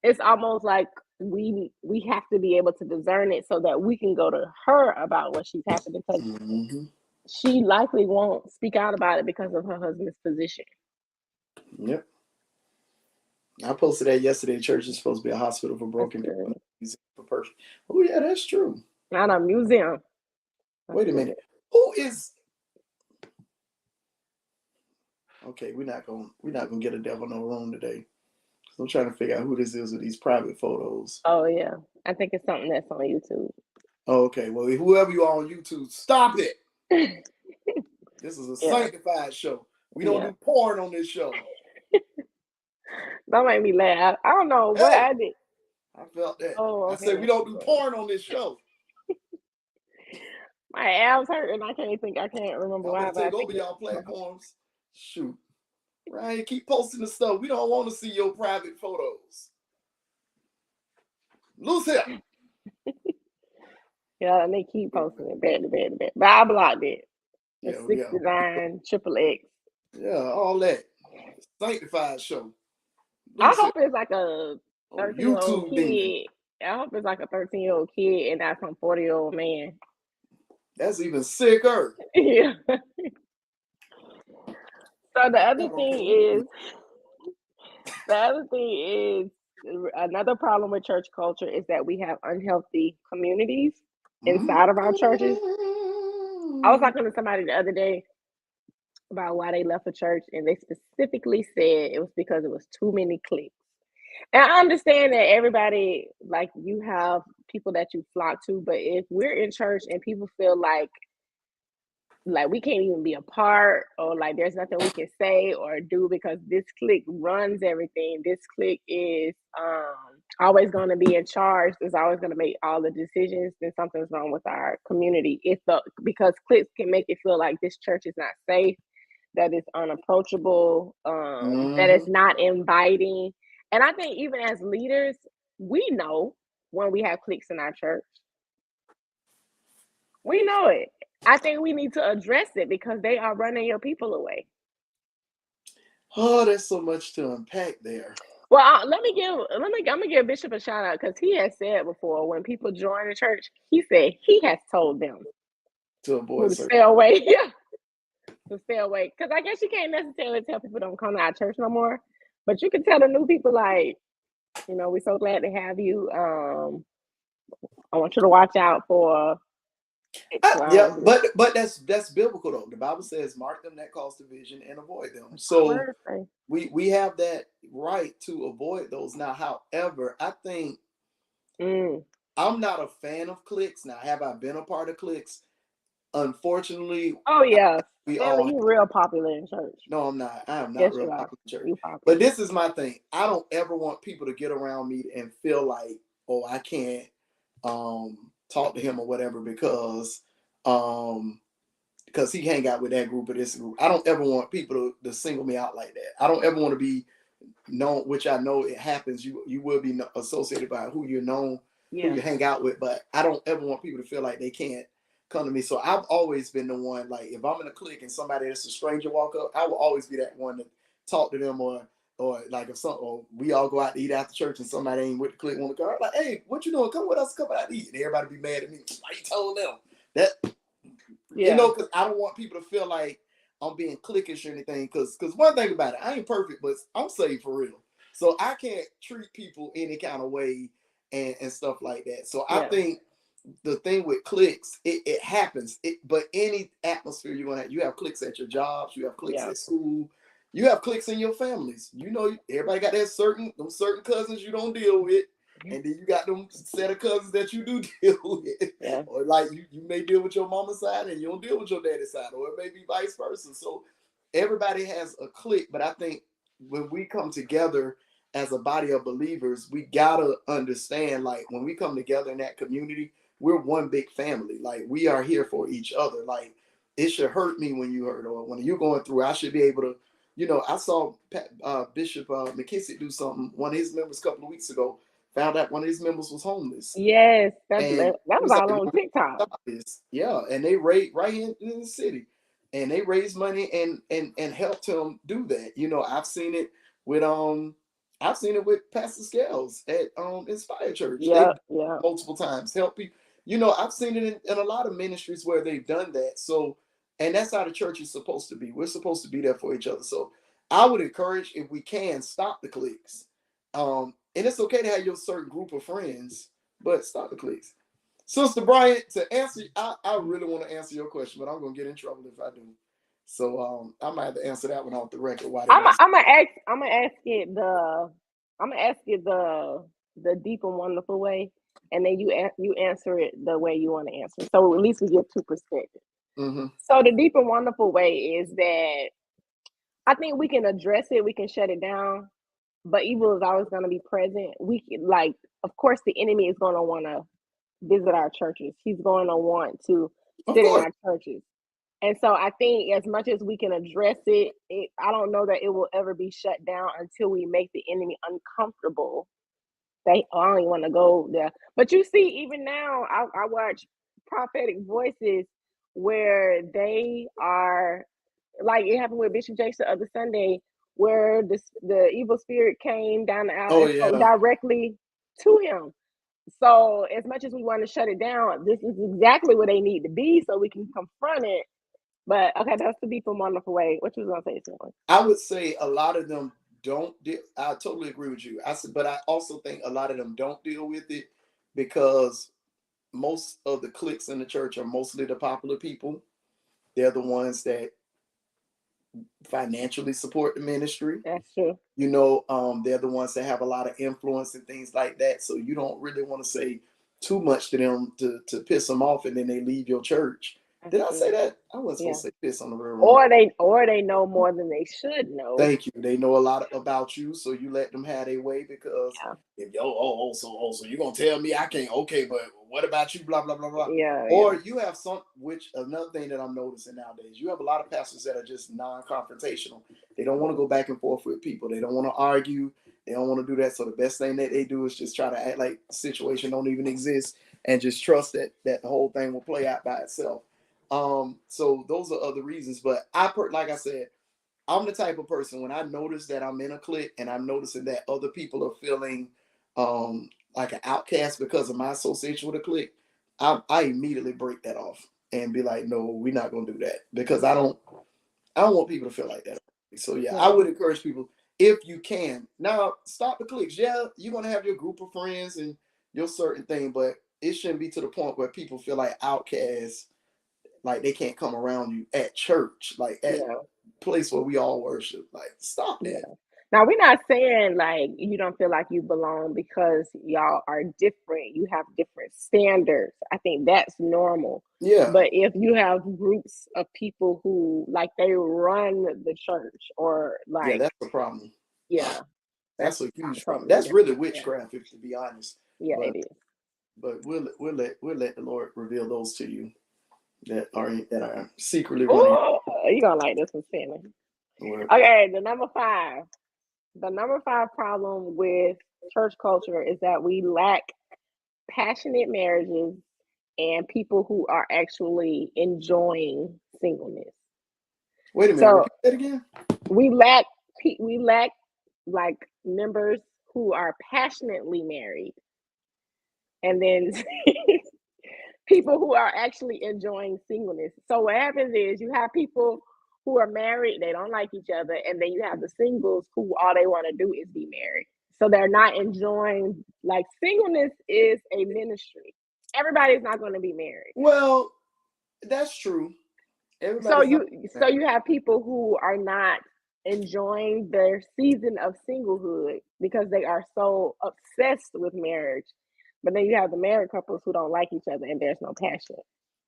It's almost like we have to be able to discern it so that we can go to her about what she's happening because Hmm. she likely won't speak out about it because of her husband's position. Yep. I posted that yesterday. Church is supposed to be a hospital for That's broken good. people, for person. Oh yeah, that's true. Not a museum. That's Wait a good. minute. Who is okay? We're not gonna get a devil no room today. I'm trying to figure out who this is with these private photos. Oh yeah, I think it's something that's on YouTube. Oh, okay, well, whoever you are on YouTube, stop it. This is a Yeah, sanctified show. We don't yeah. do porn on this show. Don't make me laugh. I don't know what Hey, I did. I felt that. Oh, I said we okay. don't do porn on this show. My abs hurt, and I can't remember Y'all why, better but I take think over it. y'all platforms. Shoot. Ryan, keep posting the stuff. We don't want to see your private photos. Loose here. Yeah, and they keep posting it bad, bad, bad. But I blocked it. The Yeah, yeah. 69 triple X. Yeah, all that. Sanctified show. I Loose here. hope it's like a Oh, 13-year-old YouTube demon. kid. I hope it's like a 13-year-old kid and not some 40-year-old man. That's even sicker. Yeah. So Y'all gonna pay me to do the other thing is another problem with church culture is that we have unhealthy communities it. inside of our churches. I was talking to somebody the other day about why they left a church, and they specifically said it was because it was too many cliques. And I understand that everybody, like, you have people that you flock to, but if we're in church and people feel like we can't even be a part, or like there's nothing we can say or do because this clique runs everything, this clique is always going to be in charge, is always going to make all the decisions, then something's wrong with our community. Because cliques can make it feel like this church is not safe, that it's unapproachable, that it's not inviting. And I think even as leaders, we know when we have cliques in our church. We know it. I think we need to address it because they are running your people away. Oh, there's so much to unpack there. Well, I'm gonna give Bishop a shout out because he has said before when people join the church, he said he has told them To avoid to certain. stay away. Yeah, to stay away. Because I guess you can't necessarily tell people don't come to our church no more, but you can tell the new people like, we're so glad to have you. I want you to watch out for. Yeah, but that's biblical though. The Bible says, "Mark them that cause division and avoid them." So we have that right to avoid those. Now, however, I think I'm not a fan of cliques. Now, have I been a part of cliques? Unfortunately, oh yeah, you're real popular in church. No, I'm not. I am not yes, real popular in church. Popular. But this is my thing. I don't ever want people to get around me and feel like, oh, I can't talk to him or whatever because he hang out with that group or this group. I don't ever want people to single me out like that. I don't ever want to be known, which I know it happens. You will be associated by who you're known, who you hang out with. But I don't ever want people to feel like they can't come to me. So I've always been the one, like if I'm in a clique and somebody that's a stranger walk up, I will always be that one to talk to them, or like if we all go out to eat after church and somebody ain't with the clique want to come, I'm like, hey, what you doing? Come with us, come out to eat. And everybody be mad at me. Why you told them that? Because I don't want people to feel like I'm being cliquish or anything. Because one thing about it, I ain't perfect, but I'm saved for real. So I can't treat people any kind of way and stuff like that. So I think the thing with cliques, it happens. But any atmosphere you're gonna have, you have cliques at your jobs, you have cliques at school, you have cliques in your families. Everybody got them certain cousins you don't deal with. And then you got them set of cousins that you do deal with. Yeah. Or like you may deal with your mama's side and you don't deal with your daddy's side, or it may be vice versa. So everybody has a clique, but I think when we come together as a body of believers, we gotta understand, like when we come together in that community, we're one big family. Like we are here for each other. Like it should hurt me when you hurt, or when you're going through, I should be able to, I saw Bishop McKissick do something, one of his members a couple of weeks ago, found out one of his members was homeless. Yes, that was all on TikTok. Yeah, and they raised right in the city, and they raised money and helped him do that. I've seen it with Pastor Scales at Inspire Church. Multiple times help people. I've seen it in a lot of ministries where they've done that. So, and that's how the church is supposed to be. We're supposed to be there for each other. So I would encourage, if we can, stop the cliques. And it's okay to have your certain group of friends, but stop the cliques. Sister Bryant, to answer, I really want to answer your question, but I'm gonna get in trouble if I do. So I might have to answer that one off the record. I'm gonna ask it the deep and wonderful way, and then you answer it the way you want to answer. So at least we get two perspectives. Mm-hmm. So the deep and wonderful way is that I think we can address it, we can shut it down, but evil is always going to be present. Of course, the enemy is going to want to visit our churches. He's going to want to sit in our churches. And so I think as much as we can address it, I don't know that it will ever be shut down until we make the enemy uncomfortable. I don't even want to go there. But you see, even now, I watch prophetic voices where they are, like it happened with Bishop Jakes the other Sunday, where the evil spirit came down the aisle and spoke directly to him. So as much as we want to shut it down, this is exactly where they need to be so we can confront it. But okay, that's the deep and wonderful way. What you was gonna say, Stanley? I would say a lot of them don't deal. I totally agree with you. But I also think a lot of them don't deal with it because most of the cliques in the church are mostly the popular people. They're the ones that financially support the ministry. That's true. They're the ones that have a lot of influence and things like that. So you don't really want to say too much to them to piss them off, and then they leave your church. That's Did I true. say that? I wasn't Yeah. supposed to say piss on the real Or they know more than they should know. Thank you. They know a lot about you, so you let them have their way, because Yeah. if so you're gonna tell me I can't? Okay, but what about you? Blah blah blah blah. Yeah. Or Yeah. you have which another thing that I'm noticing nowadays, you have a lot of pastors that are just non-confrontational. They don't want to go back and forth with people. They don't want to argue. They don't want to do that. So the best thing that they do is just try to act like the situation don't even exist, and just trust that the whole thing will play out by itself. So those are other reasons. But like I said, I'm the type of person, when I notice that I'm in a clique and I'm noticing that other people are feeling like an outcast because of my association with a clique, I immediately break that off and be like, no, we're not gonna do that, because I don't want people to feel like that. So yeah, I would encourage people, if you can, now stop the cliques. Yeah, you're gonna have your group of friends and your certain thing, but it shouldn't be to the point where people feel like outcasts, like they can't come around you at church, like at place where we all worship. Like, stop that. Yeah. Now, we're not saying like you don't feel like you belong because y'all are different. You have different standards. I think that's normal. Yeah. But if you have groups of people who like they run the church, or like, yeah, that's the problem. Yeah, that's a huge problem. That's really witchcraft, if to be honest. Yeah, it is. But we'll let the Lord reveal those to you that are secretly running. Oh, you gonna like this one, Stanley. Okay, the number 5. The number 5 problem with church culture is that we lack passionate marriages and people who are actually enjoying singleness. Wait a minute, repeat that again. We lack like members who are passionately married, and then people who are actually enjoying singleness. So what happens is you have people who are married, they don't like each other, and then you have the singles who all they want to do is be married. So they're not enjoying, like, singleness is a ministry. Everybody's not going to be married. Well, that's true. So you have people who are not enjoying their season of singlehood because they are so obsessed with marriage. But then you have the married couples who don't like each other and there's no passion.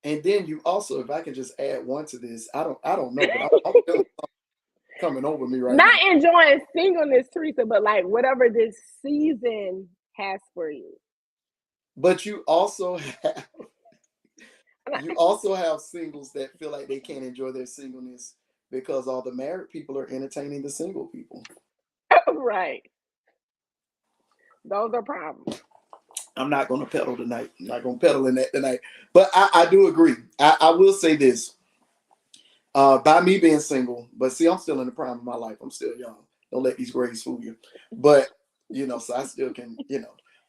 And then you also, if I can just add one to this, I don't know, but I'm feeling coming over me right now. Not enjoying singleness, Teresa, but like whatever this season has for you. But you also have singles that feel like they can't enjoy their singleness because all the married people are entertaining the single people. Right. Those are problems. I'm not going to pedal tonight. I'm not going to pedal in that tonight. But I do agree. I will say this. By me being single, but see, I'm still in the prime of my life. I'm still young. Don't let these grades fool you. But, so I still can,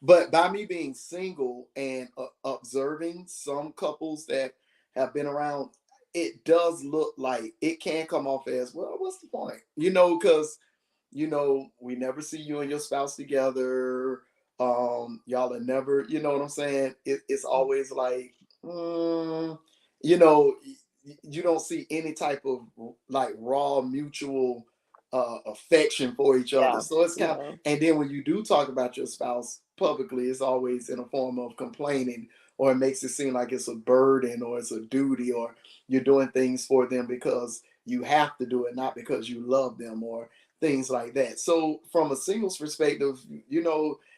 But by me being single and observing some couples that have been around, it does look like it can come off as, well, what's the point? Because, we never see you and your spouse together. Y'all are never, you know what I'm saying? It's always like, you don't see any type of like raw mutual affection for each other. So it's kind of, and then when you do talk about your spouse publicly, it's always in a form of complaining, or it makes it seem like it's a burden or it's a duty, or you're doing things for them because you have to do it, not because you love them, or things like that. So from a singles perspective,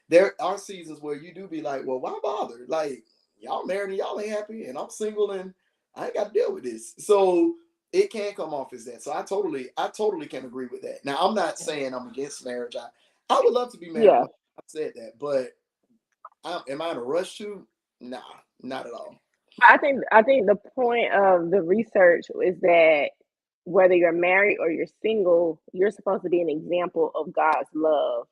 there are seasons where you do be like, well, why bother? Like, y'all married and y'all ain't happy, and I'm single and I ain't got to deal with this. So it can come off as that. So I totally can agree with that. Now, I'm not saying I'm against marriage. I would love to be married. Yeah. I said that, but am I in a rush to? Nah, not at all. I think the point of the research is that whether you're married or you're single, you're supposed to be an example of God's love.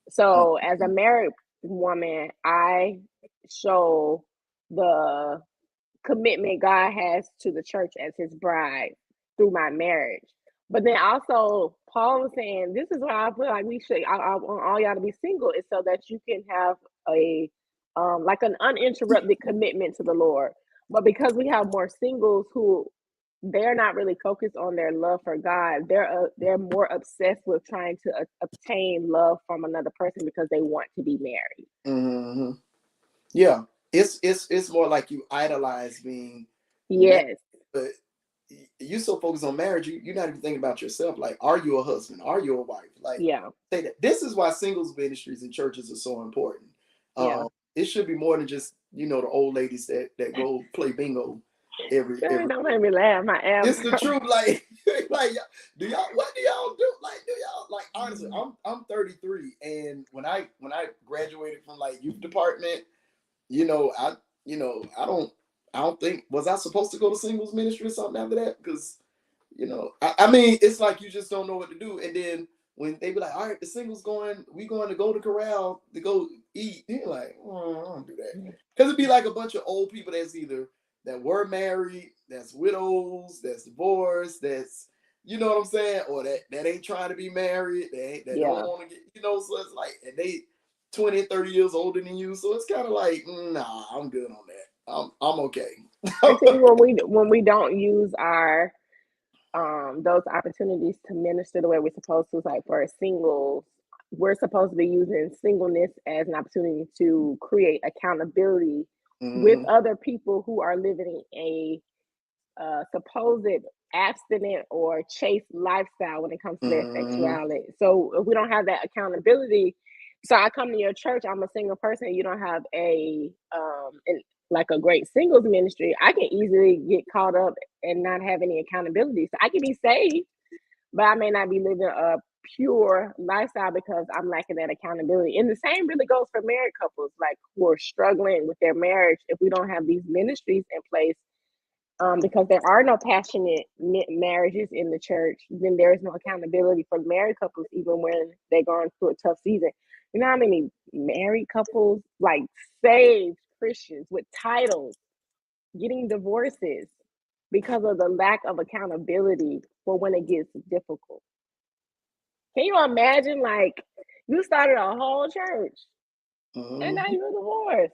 So as a married woman, I show the commitment God has to the church as his bride through my marriage. But then also Paul was saying, this is why I feel like we should, I want all y'all to be single, is so that you can have a like an uninterrupted commitment to the Lord. But because we have more singles who they're not really focused on their love for God. They're more obsessed with trying to obtain love from another person because they want to be married. Mm-hmm. Yeah, it's more like you idolize being married, Yes. but you so focused on marriage, you're not even thinking about yourself. Like, are you a husband? Are you a wife? Like, Yeah. say that. This is why singles ministries and churches are so important. Yeah. It should be more than just the old ladies that go play bingo every Girl, every. don't make me laugh. My abs. It's the truth. Like, like, what do y'all do? Like, do y'all like, honestly? I'm 33, and when I graduated from like youth department, you know, I I don't think, was I supposed to go to singles ministry or something after that? Because I mean, it's like you just don't know what to do. And then when they be like, all right, the singles we going to go to Corral to go eat, you're like, oh, I don't do that. Because it'd be like a bunch of old people that were married, that's widows, that's divorced, that's, you know what I'm saying? Or that ain't trying to be married, that don't Yeah. want to get, so it's like, and they 20, 30 years older than you. So it's kind of like, nah, I'm good on that. I'm okay. And see, when we don't use our those opportunities to minister the way we're supposed to, like for singles, we're supposed to be using singleness as an opportunity to create accountability with Mm-hmm. other people who are living a supposed abstinent or chaste lifestyle when it comes to their Mm-hmm. sexuality. So if we don't have that accountability, so I come to your church, I'm a single person, you don't have like a great singles ministry, I can easily get caught up and not have any accountability. So I can be saved, but I may not be living a pure lifestyle because I'm lacking that accountability. And the same really goes for married couples, like who are struggling with their marriage. If we don't have these ministries in place, because there are no passionate marriages in the church, then there is no accountability for married couples, even when they're going through a tough season. You know how many married couples, like saved Christians with titles, getting divorces because of the lack of accountability for when it gets difficult? Can you imagine, like, you started a whole church and now Mm-hmm. you're divorced?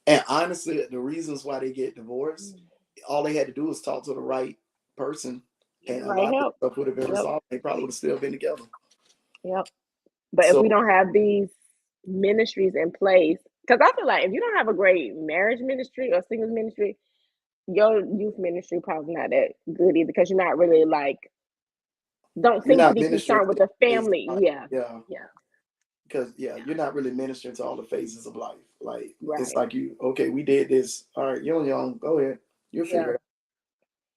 And honestly, the reasons why they get divorced, all they had to do was talk to the right person, Get and the a right lot of help. stuff would have been Yep. resolved. They probably would have still been together. Yep. But if we So, don't have these ministries in place, because I feel like if you don't have a great marriage ministry or singles ministry, your youth ministry probably not that good either, because you're not really like, don't you're seem to not be ministering concerned with to the the phases family. of life. Yeah. Yeah, Yeah. because you're not really ministering to all the phases of life. Like, it's Right. like, okay, we did this. All right, you're on your own. Go ahead. You'll figure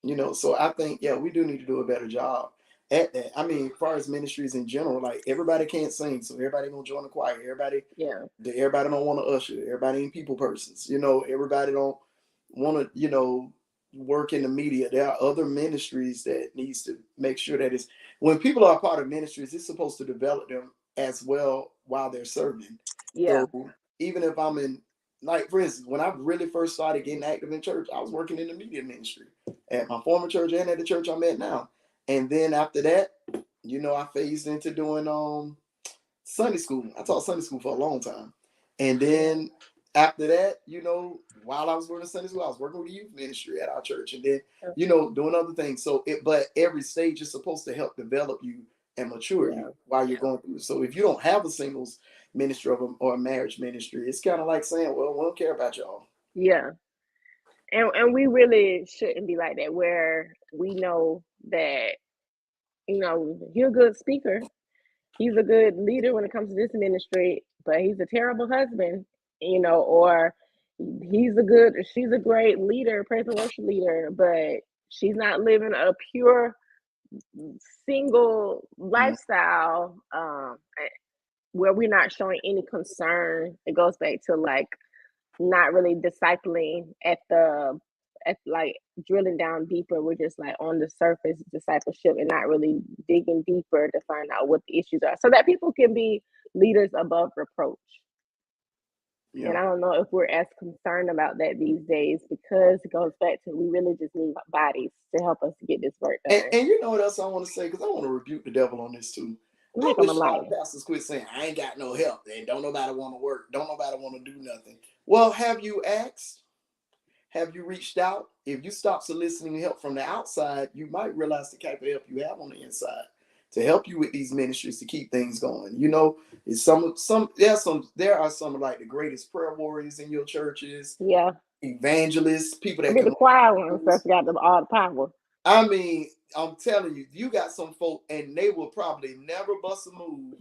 Yeah. it out. So I think, we do need to do a better job at that. I mean, as far as ministries in general, like, everybody can't sing, so everybody gonna join the choir. Yeah. Everybody don't want to usher. Everybody ain't people persons. Everybody don't want to, work in the media. There are other ministries that needs to make sure that it's, when people are part of ministries, it's supposed to develop them as well while they're serving. Yeah. So even if I'm in, like, for instance, when I really first started getting active in church, I was working in the media ministry at my former church and at the church I'm at now. And then after that, I phased into doing Sunday school. I taught Sunday school for a long time. And then after that, while I was working Sunday school, I was working with the youth ministry at our church, and then, doing other things. So but every stage is supposed to help develop you and mature Yeah. you while you're going through. So if you don't have a singles ministry or a marriage ministry, it's kind of like saying, well, we don't care about y'all. Yeah. And we really shouldn't be like that, where we know that, you're a good speaker, he's a good leader when it comes to this ministry, but he's a terrible husband, or she's a great leader, praise and worship leader, but she's not living a pure single Mm-hmm. lifestyle, where we're not showing any concern. It goes back to like not really discipling at like drilling down deeper. We're just like on the surface discipleship and not really digging deeper to find out what the issues are, so that people can be leaders above reproach. Yeah. And I don't know if we're as concerned about that these days, because it goes back to, we really just need bodies to help us to get this work And, done. and you know what else I want to say? Because I want to rebuke the devil on this too. We I make them a wish a lot of liar. pastors quit saying, I ain't got no help. And don't nobody want to work. Don't nobody want to do nothing. Well, have you asked? Have you reached out? If you stop soliciting help from the outside, you might realize the type of help you have on the inside to help you with these ministries to keep things going. You know, it's there are some of like the greatest prayer warriors in your churches, Yeah. evangelists, people I that be the come choir ones up. that's got all the power. I mean, I'm telling you, you got some folk and they will probably never bust a move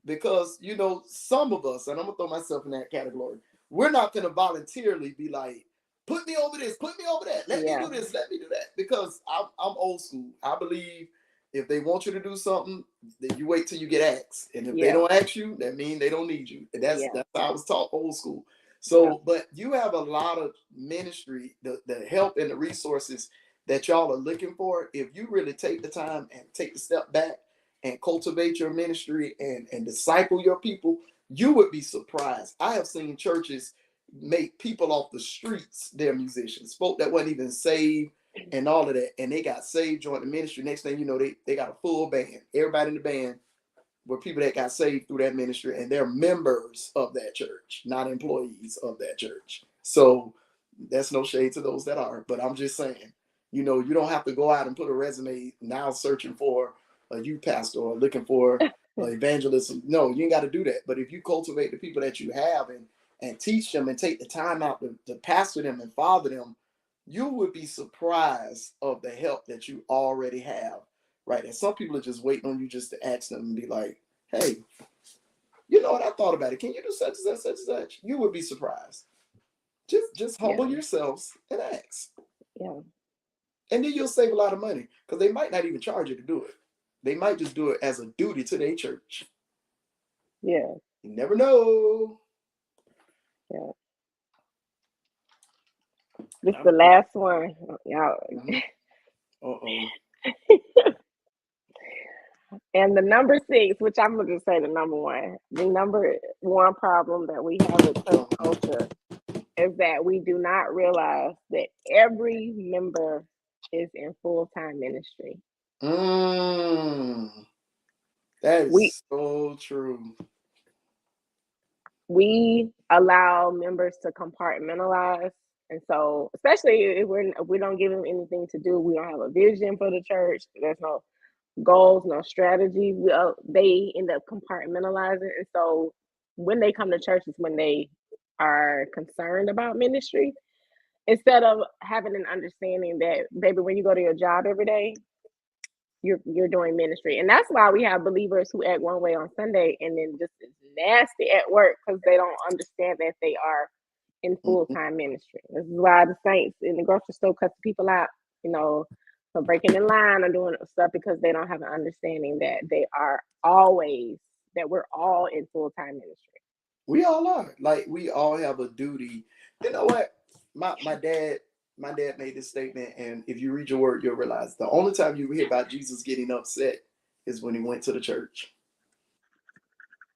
because, you know, some of us, and I'm going to throw myself in that category, we're not going to voluntarily be like, put me over this, put me over that, let me do this, let me do that, because I'm old school. I believe if they want you to do something, then you wait till you get asked. And if they don't ask you, that means they don't need you. And that's how I was taught, old school. So, but you have a lot of ministry, the help and the resources that y'all are looking for. If you really take the time and take the step back and cultivate your ministry and disciple your people, you would be surprised. I have seen churches make people off the streets their musicians, folk that wasn't even saved and all of that, and they got saved, joined the ministry. Next thing you know, they got a full band. Everybody in the band were people that got saved through that ministry, and they're members of that church, not employees of that church. So that's no shade to those that are, but I'm just saying, you know, you don't have to go out and put a resume now searching for a youth pastor or looking for evangelism. No, you ain't got to do that. But if you cultivate the people that you have and teach them and take the time out to pastor them and father them, you would be surprised of the help that you already have, right? And some people are just waiting on you just to ask them and be like, hey, you know what, I thought about it. Can you do such and such, such and such? You would be surprised. Just humble yourselves and ask. Yeah. And then you'll save a lot of money because they might not even charge you to do it. They might just do it as a duty to their church. Yeah. You never know. Yeah. This is the last one. Y'all. Uh-oh. And the number 6, which I'm going to say the number 1, the number 1 problem that we have with church culture is that we do not realize that every member is in full-time ministry. That is so true. We allow members to compartmentalize. And so, especially if we don't give them anything to do, we don't have a vision for the church, there's no goals, no strategy, they end up compartmentalizing. And so when they come to church is when they are concerned about ministry, instead of having an understanding that, baby, when you go to your job every day, you're doing ministry. And that's why we have believers who act one way on Sunday and then just is nasty at work because they don't understand that they are in full-time ministry. This is why the saints in the grocery store cut people out, you know, for breaking in line or doing stuff, because they don't have an understanding that we're all in full-time ministry. We all are. Like, we all have a duty. You know what? My dad made this statement, and if you read your word, you'll realize the only time you hear about Jesus getting upset is when he went to the church.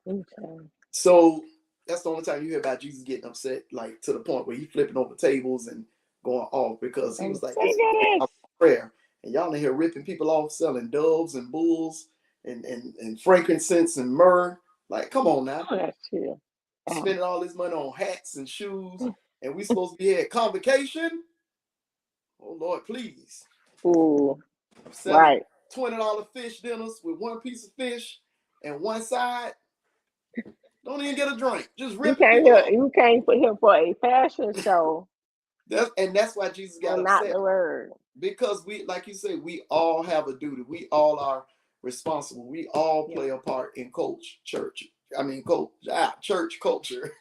Okay. So that's the only time you hear about Jesus getting upset, like to the point where he flipping over tables and going off, because he was like, this is prayer. And y'all in here ripping people off, selling doves and bulls and frankincense and myrrh. Like, come on now. Oh, that's true. Spending all this money on hats and shoes, and we supposed to be here at convocation. Oh Lord, please. Ooh, right. $20 fish dinners with one piece of fish and one side. Don't even get a drink. Just rip. You came for here for a fashion show. That's why Jesus got upset. Not the word. Because we, like you say, we all have a duty. We all are responsible. We all play a part in church culture.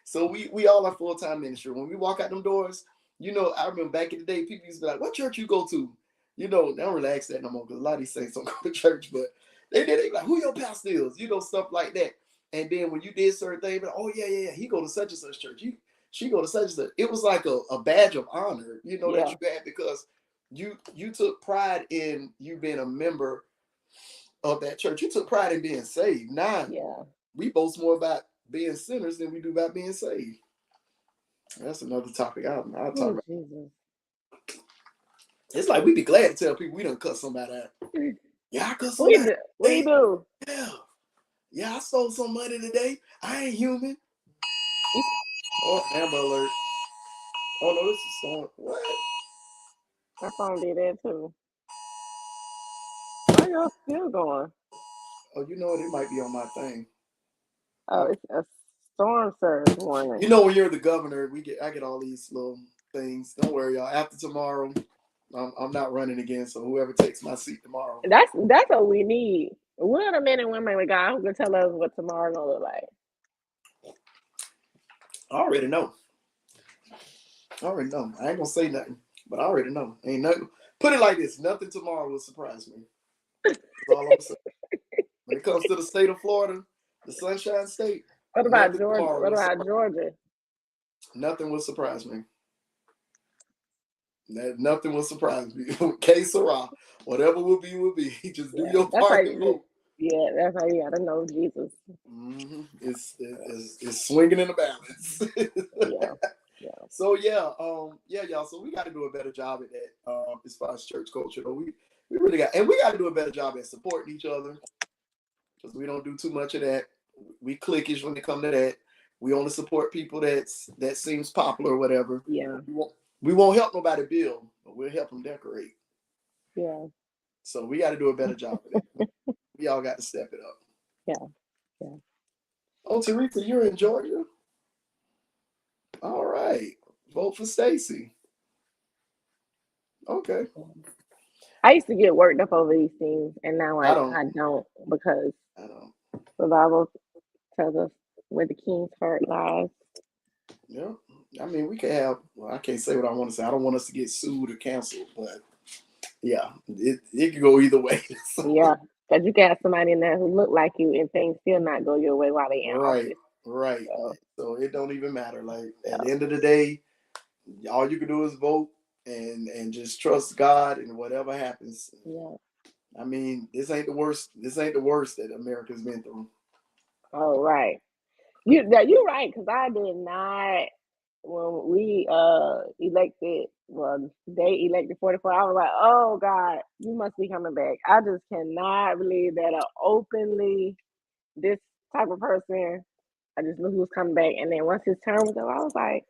So we all are full-time ministry. When we walk out them doors, you know, I remember back in the day, people used to be like, what church you go to? You know, they don't relax that no more because a lot of these saints don't go to church, but they be like, who your pastor is? You know, stuff like that. And then when you did certain things, like, oh yeah, he go to such and such church. She go to such and such. It was like a badge of honor, you know, that you had, because you took pride in you being a member of that church. You took pride in being saved. Now, we boast more about being sinners than we do about being saved. That's another topic I'll talk about. Jesus. It's like we be glad to tell people we done cut somebody out. Yeah, I cut somebody. We do. Yeah, I stole some money today. I ain't human. Oh, Amber Alert. Oh no, this is Storm. What? My phone did that too. Why y'all still going? Oh, you know what? It might be on my thing. Oh, it's a storm surge warning. You know, when you're the governor, I get all these little things. Don't worry, y'all. After tomorrow, I'm not running again. So whoever takes my seat tomorrow, That's what we need. We're the men and women with God who can tell us what tomorrow gonna look like. I already know. I already know. I ain't gonna say nothing, but I already know. Ain't nothing. Put it like this: nothing tomorrow will surprise me. That's all I'm saying. When it comes to the state of Florida, the Sunshine State, What about nothing Georgia? tomorrow What will about surprise. Georgia? Nothing will surprise me. Nothing will surprise me. Que sera. Whatever will be, will be. Just do Yeah, your that's how part and you. vote. Yeah, that's how you gotta know Jesus. Mm-hmm. It's swinging in the balance. Yeah, yeah, So yeah, y'all. So we got to do a better job at that. As far as church culture, though, we really got, and we got to do a better job at supporting each other because we don't do too much of that. We cliquish when it come to that. We only support people that seems popular or whatever. yeah, We won't help nobody build, but we'll help them decorate. yeah, So we got to do a better job of that. We all got to step it up. yeah, yeah. Oh, Teresa, you're in Georgia. All right, vote for Stacy. Okay. I used to get worked up over these things, and now I I don't. don't because I don't. the Bible tells us where the king's heart lies. Yeah. I mean, we could have. Well, I can't say what I want to say. I don't want us to get sued or canceled, but yeah, it could go either way. So, Yeah, because you got somebody in there who look like you, and things still not go your way while they in right, office. right. So So it don't even matter. Like at yeah, the end of the day, all you can do is vote and just trust God and whatever happens. yeah. I mean, this ain't the worst. This ain't the worst that America's been through. Oh right. You're right because I did not when we elected well they elected 44. I was like, oh God, you must be coming back. I just cannot believe that openly this type of person. I just knew he was coming back, and then once his term was up, I was like,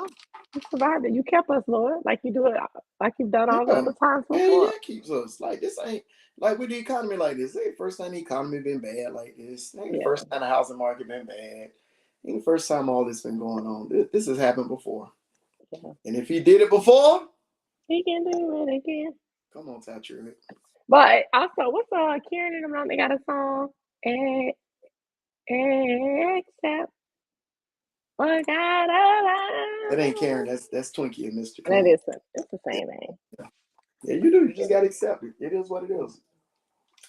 oh, you survived it. You kept us, Lord, like you do it, like you've done all the Yeah, other times hell yeah, before. it keeps us like this. Ain't like with the economy like this. Ain't the first time the economy been bad like this. Ain't the Yeah, first time the housing market been bad. Ain't the first time all this been going on. This has happened before. yeah. And if he did it before, He can do it again. come on, Thatcher. But also, what's Karen and them? They got a song. Eh, Except what God That ain't Karen. allows. That's Twinkie and Mr. And Clean. it's the Yeah, same thing. yeah, you do. You just gotta accept it. It is what it is.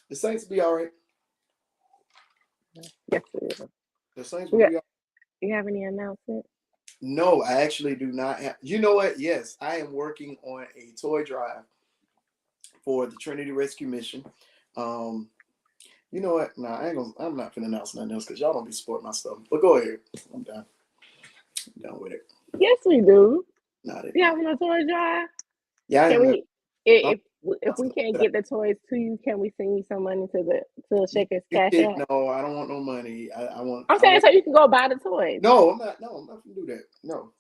The Saints will be all right. Yes, it is. The Saints will You, be all right. you have any announcements? No, I actually do not have. You know what? Yes, I am working on a toy drive for the Trinity Rescue Mission. Um, You know what? Nah, I ain't gonna. I'm not gonna announce nothing else because y'all don't be supporting my stuff. But go ahead. I'm done. I'm done with it. Yes, we do. Not it. You Not. having a toy drive? Yeah, I Can am gonna. we? If My if we stuff can't that get the toys to you, can we send you some money to you, Shaker's you Cash kid. App? No, I don't want no money. I want. I'm I saying want. so you can go buy the toys. No, I'm not. No, I'm not gonna do that. No,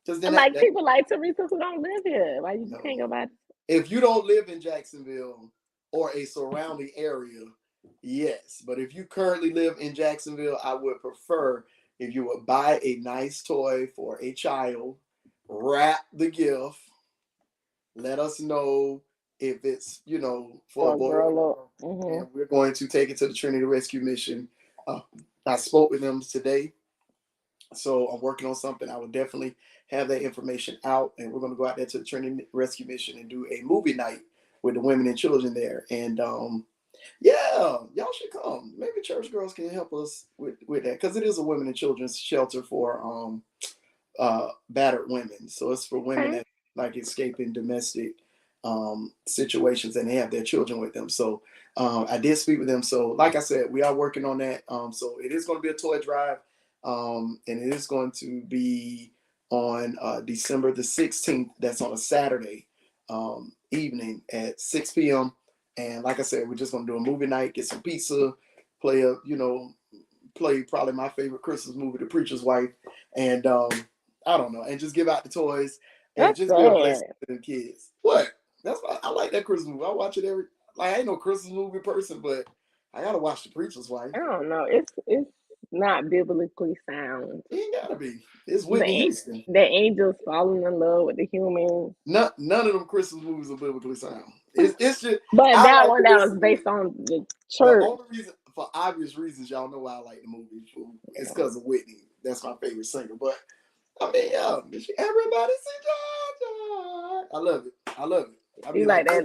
because then Like that. people like Teresa who don't live here. Why you just can't No. go buy? If you don't live in Jacksonville or a surrounding area, yes. But if you currently live in Jacksonville, I would prefer if you would buy a nice toy for a child, wrap the gift. Let us know if it's, for a For a boy or girl, girl, mm-hmm. and we're going to take it to the Trinity Rescue Mission. Uh, I spoke with them today, so I'm working on something. I will definitely have that information out, and we're going to go out there to the Trinity Rescue Mission and do a movie night with the women and children there. And yeah, y'all should come. Maybe church girls can help us with that because it is a women and children's shelter for battered women. So it's for women Okay. that like escaping domestic situations and they have their children with them. So I did speak with them. So like I said, we are working on that. So it is going to be a toy drive, and it is going to be on December the 16th. That's on a Saturday evening at 6 p.m. And like I said, we're just going to do a movie night, get some pizza, play probably my favorite Christmas movie, The Preacher's Wife, and I don't know, and just give out the toys and That's just be a sad. blessing to the kids. What? That's why I like that Christmas movie. I watch it every. Like I ain't no Christmas movie person, but I gotta watch The Preacher's Wife. I don't know. It's not biblically sound. It ain't gotta be. It's The Whitney Houston. the angels falling in love with the humans. None of them Christmas movies are biblically sound. It's just. But I that like one the that was Christmas based movie. on the The church. only reason, for obvious reasons, y'all know why I like the movie. It's because of Whitney. That's my favorite singer. But I mean, everybody see Georgia. I love it. I love it. I You like that?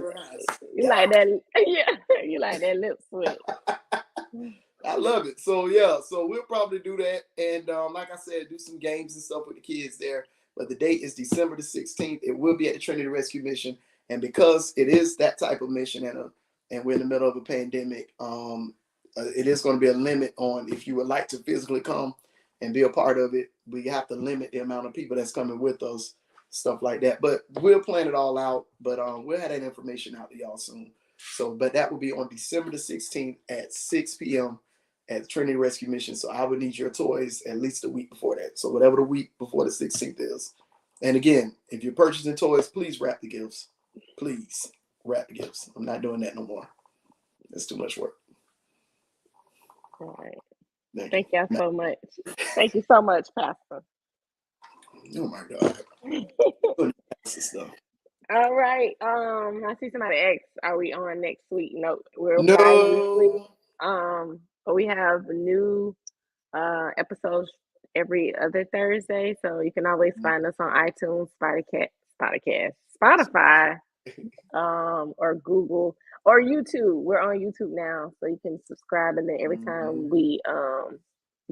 You like that? Yeah, you like that lip switch. I love it. So yeah, so we'll probably do that, and like I said, do some games and stuff with the kids there. But the date is December the 16th. It will be at the Trinity Rescue Mission, and because it is that type of mission, and we're in the middle of a pandemic, it is going to be a limit on if you would like to physically come and be a part of it. We have to limit the amount of people that's coming with us, stuff like that. But we'll plan it all out. But we'll have that information out to y'all soon. So, but that will be on December the 16th at 6 p.m. at the Trinity Rescue Mission. So I would need your toys at least a week before that. So whatever the week before the 16th is. And again, if you're purchasing toys, please wrap the gifts. Please wrap the gifts. I'm not doing that no more. It's too much work. All right. Thank y'all so much. Thank you so much, Pastor. Oh my God. Stuff. All right. I see somebody asked, are we on next week? No, we're no. bi-weekly. But we have new episodes every other Thursday. So you can always find us on iTunes, Spotify, or Google or YouTube. We're on YouTube now, so you can subscribe, and then every time we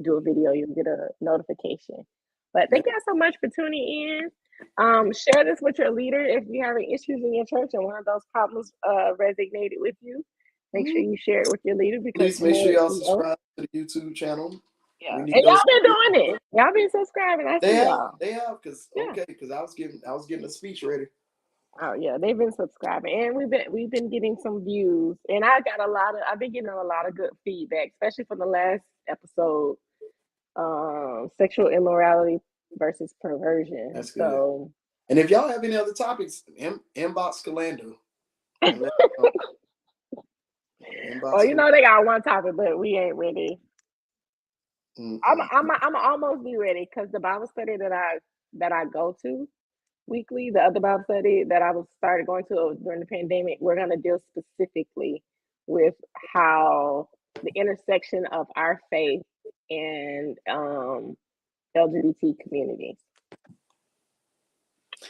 do a video, you'll get a notification. But thank y'all so much for tuning in. Share this with your leader if you're having issues in your church and one of those problems resonated with you. Make sure you share it with your leader, because please make sure y'all subscribe to the YouTube channel. Yeah, and y'all been doing it. Y'all been subscribing. I see y'all. They have, because I was getting a speech ready. Oh yeah, they've been subscribing, and we've been getting some views, and I've been getting a lot of good feedback, especially for the last episode, sexual immorality versus perversion. That's good. So, and if y'all have any other topics, inbox Calando. Oh, you know they got one topic, but we ain't ready. I'm almost be ready, because the Bible study that I go to weekly, the other Bible study that I started going to during the pandemic, we're going to deal specifically with how the intersection of our faith and LGBT communities.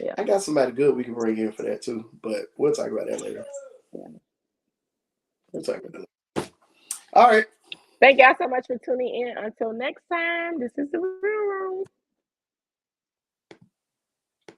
Yeah, I got somebody good we can bring in for that too, but we'll talk about that later. Yeah. We'll talk about that later. All right. Thank y'all so much for tuning in. Until next time, this is The Real Room.